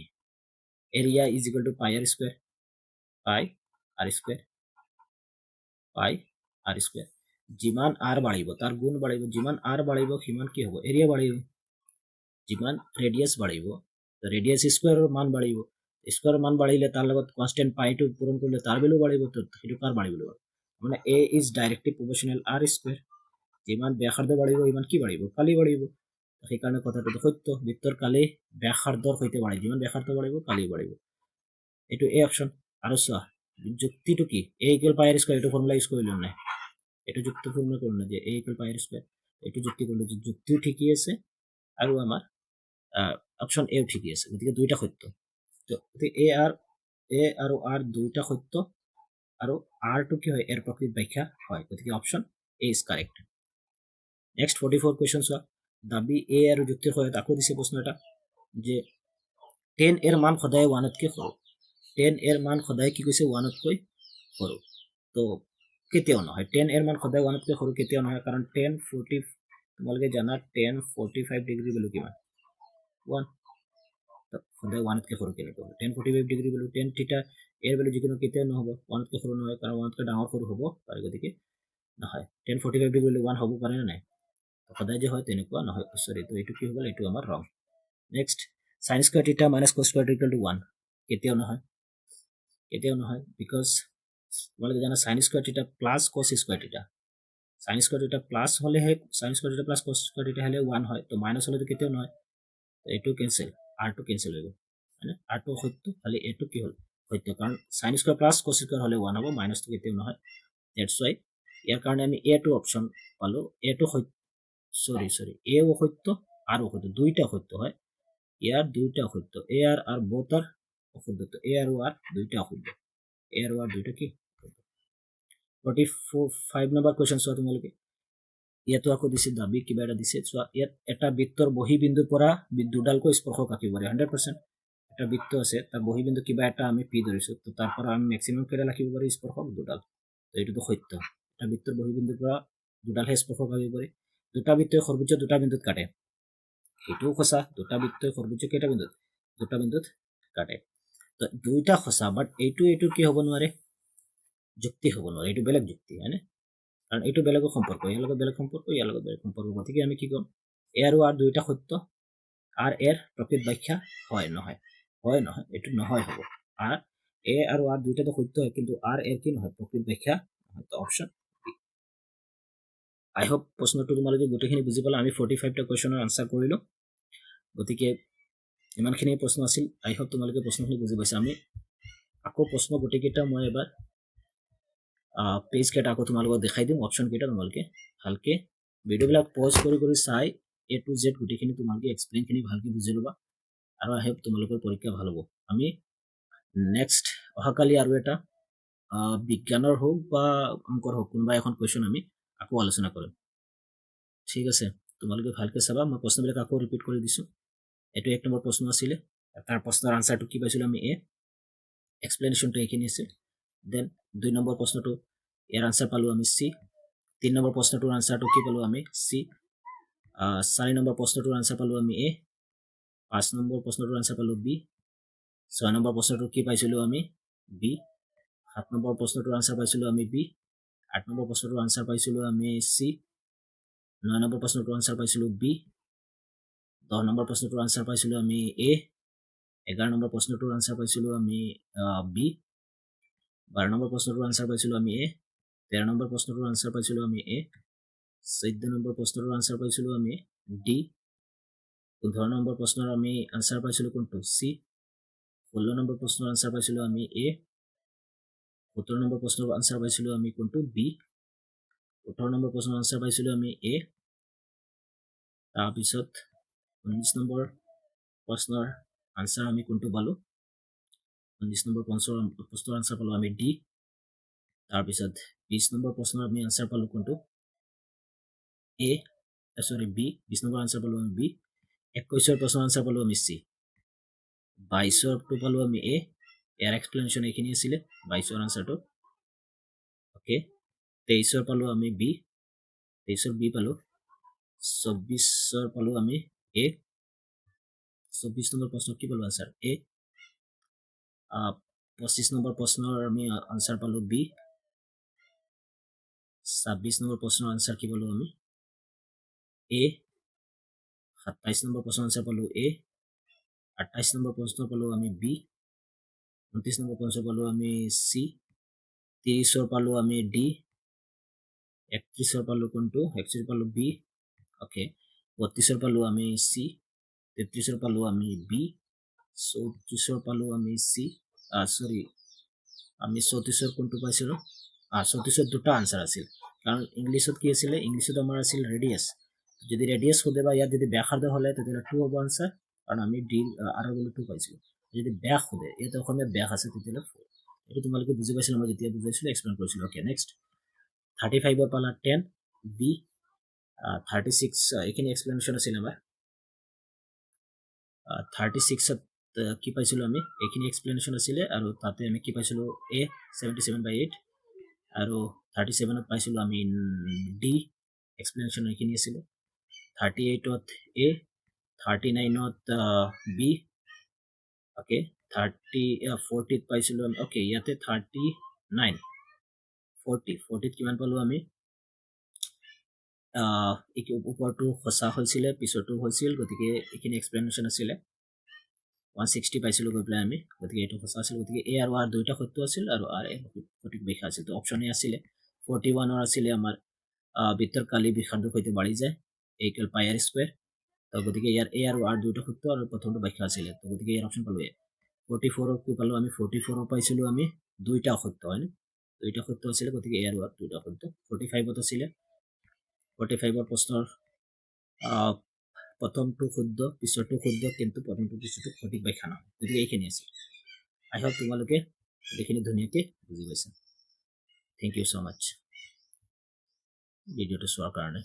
এৰিয়া ইজ ইকুৱেল টু পাই আৰ স্কোয়াৰ যিমান আৰ বাঢ়িব তাৰ গুণ বাঢ়িব যিমান আৰ বাঢ়িব সিমান কি হ'ব এৰিয়া বাঢ়িব যিমান ৰেডিয়াস বাঢ়িব ৰেডিয়াস স্কোয়াৰৰ মান বাঢ়িব স্কোয়াৰৰ মান বাঢ়িলে তাৰ লগত কনস্ট্যান্ট পাইটো পূৰণ কৰিলে তাৰ ভ্যালু বাঢ়িব তো সেইটো কাৰ বাঢ়িব মানে এ ইজ ডাইৰেক্টলি প্ৰপোৰ্শনাল আৰ স্কোয়াৰ যিমান ব্যাসাৰ্ধ বাঢ়িব ইমান কি বাঢ়িব কালি বাঢ়িব সেইকাৰণে কথাটো সত্য বৃত্তৰ কালি ব্যাসাৰ্ধৰ সৈতে বাঢ়ে যিমান ব্যাসাৰ্ধ বাঢ়িব কালি বাঢ়িব এইটো এ অপশন আৰু চোৱা যুক্তিটো কি এ ইকুৱেল পাই আৰ স্কোয়াৰ এইটো ফৰ্মুলা ইউজ কৰিলো নাই এইটো যুক্তি ফৰ্মুলা কৰিলো যে এ ইকুৱেল পাই আৰ স্কোয়াৰ এইটো যুক্তি কৰিলো যে যুক্তিও ঠিকই আছে আৰু আমাৰ অপশন এও ঠিকই আছে গতিকে দুইটা সত্য তো এ আৰু আৰ দুইটা সত্য আৰু আৰটো কি হয় এৰ প্ৰকৃত ব্যাখ্যা হয় গতিকে option A is correct next 44 question চোৱা দাবী এ আৰু যুক্তিৰ সহায়ত আকৌ দিছে প্ৰশ্ন এটা যে 10 এৰ মান সদায় 1তকৈ সৰু 10 এৰ মান সদায় কি কৈছে 1তকৈ সৰু তো কেতিয়াও নহয় 10 এৰ মান সদায় 1তকৈ সৰু কেতিয়াও নহয় কাৰণ 10 40 তোমালোকে জানা 10 45 ডিগ্ৰী ভেলু কিমান 1 সদায় 1তকৈ সৰু কেনেকৈ হ'ব 10 45 ডিগ্ৰী ভেলু 10 থিটা এৰ ভেলু যিকোনো কেতিয়াও নহ'ব 1তকৈ সৰু নহয় কাৰণ 1তকৈ ডাঙৰ সৰু হ'ব পাৰে গতিকে নহয় 10 45 ডিগ্ৰী ভেলু 1 হ'ব পাৰে নে নাই সদায় যে হয় তেনেকুৱা নহয় সৰি তো এইটো কি হ'ব এইটো আমাৰ ৰং নেক্সট sin স্কয়াৰ থিটা minus cos স্কয়াৰ থিটা = 1 কেতিয়াও নহয় বিকজ তোমালোকে জানা sin স্কয়াৰ থিটা প্লাস cos স্কয়াৰ থিটা sin স্কয়াৰ থিটা প্লাস হলেহে sin স্কয়াৰ থিটা প্লাস cos স্কয়াৰ থিটা হলে 1 হয় তো মাইনাস হলে তো কেতিয়াও নহয় এইটো কেনসেল r2 কেনসেল হৈ গ'ল মানে r2 সত্য খালি a2 কি হ'ল সত্য কাৰণ sin square plus cos square হলে 1 হ'ব মাইনাস তো কেতিয়াও নহয় দ্যাটস ওয়াই ইয়াৰ কাৰণে আমি a2 অপচন পালো a2 সত্য সরি a ও সত্য আর ও সত্য দুইটা সত্য হয় ইয়ার দুইটা সত্য এ আর বোথ আর অশুদ্ধ তো এ আর দুইটা অশুদ্ধ এ আর দুইটা কি 45 নম্বৰ কোৱেশ্চন চোৱা তোমালোকে ইয়াতো আকৌ দিছে দাবী কিবা এটা দিছে চোৱা ইয়াত এটা বৃত্তৰ বহি বিন্দুৰ পৰা দুডালকৈ স্পৰ্শক আঁকিব পাৰে 100% এটা বৃত্ত আছে তাৰ বহি বিন্দু কিবা এটা আমি পি ধৰিছো তো তাৰ পৰা আমি ম্যাক্সিমাম কেইডাল আঁকিব পাৰি স্পৰ্শক দুডাল তো এইটোতো সত্য এটা বৃত্তৰ বহি বিন্দুৰ পৰা দুডালহে স্পৰ্শক আঁকিব পাৰি দুটা বৃত্তই সৰ্বোচ্চ দুটা বিন্দুত কাটে এইটোও সঁচা দুটা বৃত্তই সৰ্বোচ্চ কেইটা বিন্দুত দুটা বিন্দুত কাটে তো দুইটা সঁচা বাট এইটো কি হ'ব নোৱাৰে যুক্তি হ'ব নোৱাৰে এইটো বেলেগ যুক্তি হয়নে কাৰণ এইটো বেলেগৰ সম্পৰ্ক ইয়াৰ লগত বেলেগ সম্পৰ্ক ইয়াৰ লগত বেলেগ সম্পৰ্ক গতিকে আমি কি ক'ম এ আৰু আৰ দুইটা সত্য আৰ এৰ প্ৰকৃত ব্যাখ্যা হয় নহয় এইটো নহয় হ'ব আৰ এ আৰু আৰ দুইটাটো সত্য হয় কিন্তু আৰ এৰ কি নহয় প্ৰকৃত ব্যাখ্যা অপশ্যন আই হোপ প্ৰশ্নটো তোমালোকে গোটেইখিনি বুজি পালা আমি 45টা কুৱেশ্যনৰ আনসাৰ কৰিলো গতিকে ইমানখিনি প্ৰশ্ন আছিল আই হোপ তোমালোকে প্ৰশ্নখিনি বুজি পাইছা আমি আকৌ প্ৰশ্ন গোটেইকেইটা মই এবাৰ পেজ কেইটা আকৌ তোমালোকক দেখাই দিম অপশ্যন কেইটা তোমালোকে ভালকে ভিডিঅ'বিলাক পজ কৰি চাই এ টু জেড গোটেইখিনি তোমালোকে এক্সপ্লেইনখিনি ভালকে বুজি ল'বা আৰু আই হোপ তোমালোকৰ পৰীক্ষা ভাল হ'ব আমি নেক্সট অহাকালি আৰু এটা বিজ্ঞানৰ হোক বা অংকৰ হোক কোনোবা এখন কুৱেশ্যন আমি আকৌ আলোচনা কৰিম ঠিক আছে তোমালোকে ভালকে চাবা মই প্ৰশ্নবিলাক আকৌ ৰিপিট কৰি দিছোঁ এইটো 1 নম্বৰ প্ৰশ্ন আছিলে তাৰ প্ৰশ্নৰ আনসাৰটো কি পাইছিলোঁ আমি এ এক্সপ্লেনেশ্যনটো এইখিনি আছে দেন 2 নম্বৰ প্ৰশ্নটো ইয়াৰ আনসাৰ পালোঁ আমি সি 3 নম্বৰ প্ৰশ্নটোৰ আনসাৰটো কি পালোঁ আমি সি 4 নম্বৰ প্ৰশ্নটোৰ আনসাৰ পালোঁ আমি এ 5 নম্বৰ প্ৰশ্নটোৰ আনসাৰ পালোঁ বি 6 নম্বৰ প্ৰশ্নটোৰ কি পাইছিলোঁ আমি বি 7 নম্বৰ প্ৰশ্নটোৰ আনসাৰ পাইছিলোঁ আমি বি 8 নম্বৰ প্ৰশ্নটোৰ আনসাৰ পাইছিলোঁ আমি সি 9 নম্বৰ প্ৰশ্নটোৰ আনসাৰ পাইছিলোঁ বি 10 নম্বৰ প্ৰশ্নটোৰ আনসাৰ পাইছিলোঁ আমি এ 11 নম্বৰ প্ৰশ্নটোৰ আনসাৰ পাইছিলোঁ আমি বি 12 নম্বৰ প্ৰশ্নটোৰ আনসাৰ পাইছিলোঁ আমি এ 13 নম্বৰ প্ৰশ্নটোৰ আনসাৰ পাইছিলোঁ আমি এ 14 নম্বৰ প্ৰশ্নটোৰ আনসাৰ পাইছিলোঁ আমি ডি 15 নম্বৰ প্ৰশ্নৰ আমি আনসাৰ পাইছিলোঁ কোনটো সি 16 নম্বৰ প্ৰশ্নৰ আনসাৰ পাইছিলোঁ আমি এ 17 নম্বৰ প্ৰশ্নৰ আনসাৰ পাইছিলোঁ আমি কোনটো বি 18 নম্বৰ প্ৰশ্নৰ আনসাৰ পাইছিলোঁ আমি এ তাৰপিছত 19 নম্বৰ প্ৰশ্নৰ আনসাৰ আমি কোনটো পালোঁ 19 নম্বৰ প্ৰশ্নৰ আনসাৰ পালোঁ আমি ডি তাৰপিছত 20 নম্বৰ প্ৰশ্নৰ আমি আনসাৰ পালোঁ কোনটো এ সৰি বি 20 নম্বৰ আনসাৰ পালোঁ আমি বি 21 প্ৰশ্নৰ আনসাৰ পালোঁ আমি সি 22টো পালোঁ আমি এ ইয়াৰ এক্সপ্লেনেশ্যন এইখিনি আছিলে 22ৰ আনসাৰটো ওকে 23 পালোঁ আমি বি 23 বি পালোঁ 24 পালোঁ আমি এ 24 নম্বৰ প্ৰশ্ন কি পালোঁ আনসাৰ এ 25 নম্বৰ প্ৰশ্নৰ আমি আনসাৰ পালোঁ বি 26 নম্বৰ প্ৰশ্নৰ আনসাৰ কি পালোঁ আমি এ 27 নম্বৰ প্ৰশ্নৰ আনসাৰ পালোঁ এ 28 নম্বৰ প্ৰশ্ন পালোঁ আমি বি 29 নম্বৰ প্ৰশ্ন পালোঁ আমি সি 30 পালোঁ আমি ডি 31 পালোঁ কোনটো 31 পালোঁ বি ওকে 32 পালোঁ আমি সি 33 পালোঁ আমি বি 34 পালোঁ আমি সি সৰি আমি 34 কোনটো পাইছিলোঁ 34 দুটা আনসাৰ আছিল কাৰণ ইংলিছত কি আছিলে ইংলিছত আমাৰ আছিল ৰেডিয়াছ যদি ৰেডিয়াছ সোধে বা ইয়াত যদি ব্যাসাৰ্ধ হ'লে তেতিয়াহ'লে 2 হ'ব আনসাৰ কাৰণ আমি ডি আৰ বুলি 2 পাইছিলোঁ যদি ব্যাস সোধে ইয়াত অসমীয়াত ব্যাস আছে তেতিয়াহ'লে 4 এইটো তোমালোকে বুজি পাইছিলা মই যেতিয়া বুজাইছিলোঁ এক্সপ্লেইন কৰিছিলোঁ ওকে নেক্সট 35 পালা 10 বি 36 এইখিনি এক্সপ্লেনেশ্যন আছিল আমাৰ 36ত কি পাইছিলোঁ আমি এইখিনি এক্সপ্লেনেশ্যন আছিলে আৰু তাতে আমি কি পাইছিলোঁ a 77/8 আৰু 37ত পাইছিলোঁ আমি d এক্সপ্লেনেশ্যন এইখিনি আছিলে 38ত a 39ত b অ'কে 40ত পাইছিলোঁ আমি অ'কে ইয়াতে 39 40ত কিমান পালোঁ আমি ওপৰটো সঁচা হৈছিলে পিছতো হৈছিল গতিকে এইখিনি এক্সপ্লেনেশ্যন আছিলে 160 পাইছিলোঁ গৈ পেলাই আমি গতিকে এইটো সঁচা আছিল গতিকে এ আৰু আৰ দুইটা সত্য আছিল আৰু আৰ এ সঠিক ব্যাখ্যা আছিল তো অপশ্যন এ আছিলে 41ৰ আছিলে আমাৰ বৃত্তৰ কালি বিষাণটোৰ সৈতে বাঢ়ি যায় a = পাই r স্কুৱেৰ তো গতিকে ইয়াৰ এ আৰু আৰ দুইটা সত্য আৰু প্ৰথমটো ব্যাখ্যা আছিলে তো গতিকে ইয়াৰ অপশ্যন পালোঁ এ 44ৰ কি পালোঁ আমি 44ৰ পাইছিলোঁ আমি দুইটা সত্য হয়নে দুইটা সত্য আছিলে গতিকে এ আৰু আৰ দুইটা সত্য 45ত আছিলে 45ৰ প্ৰশ্নৰ প্ৰথমটো শুদ্ধ পিছৰটো শুদ্ধ কিন্তু প্ৰথমটো পিছৰটো সঠিক ব্যাখ্যা নহয় গতিকে এইখিনি আছে আই হোপ তোমালোকে এইখিনি ধুনীয়াকৈ বুজি পাইছা থেংক ইউ ছ' মাছ ভিডিঅ'টো চোৱাৰ কাৰণে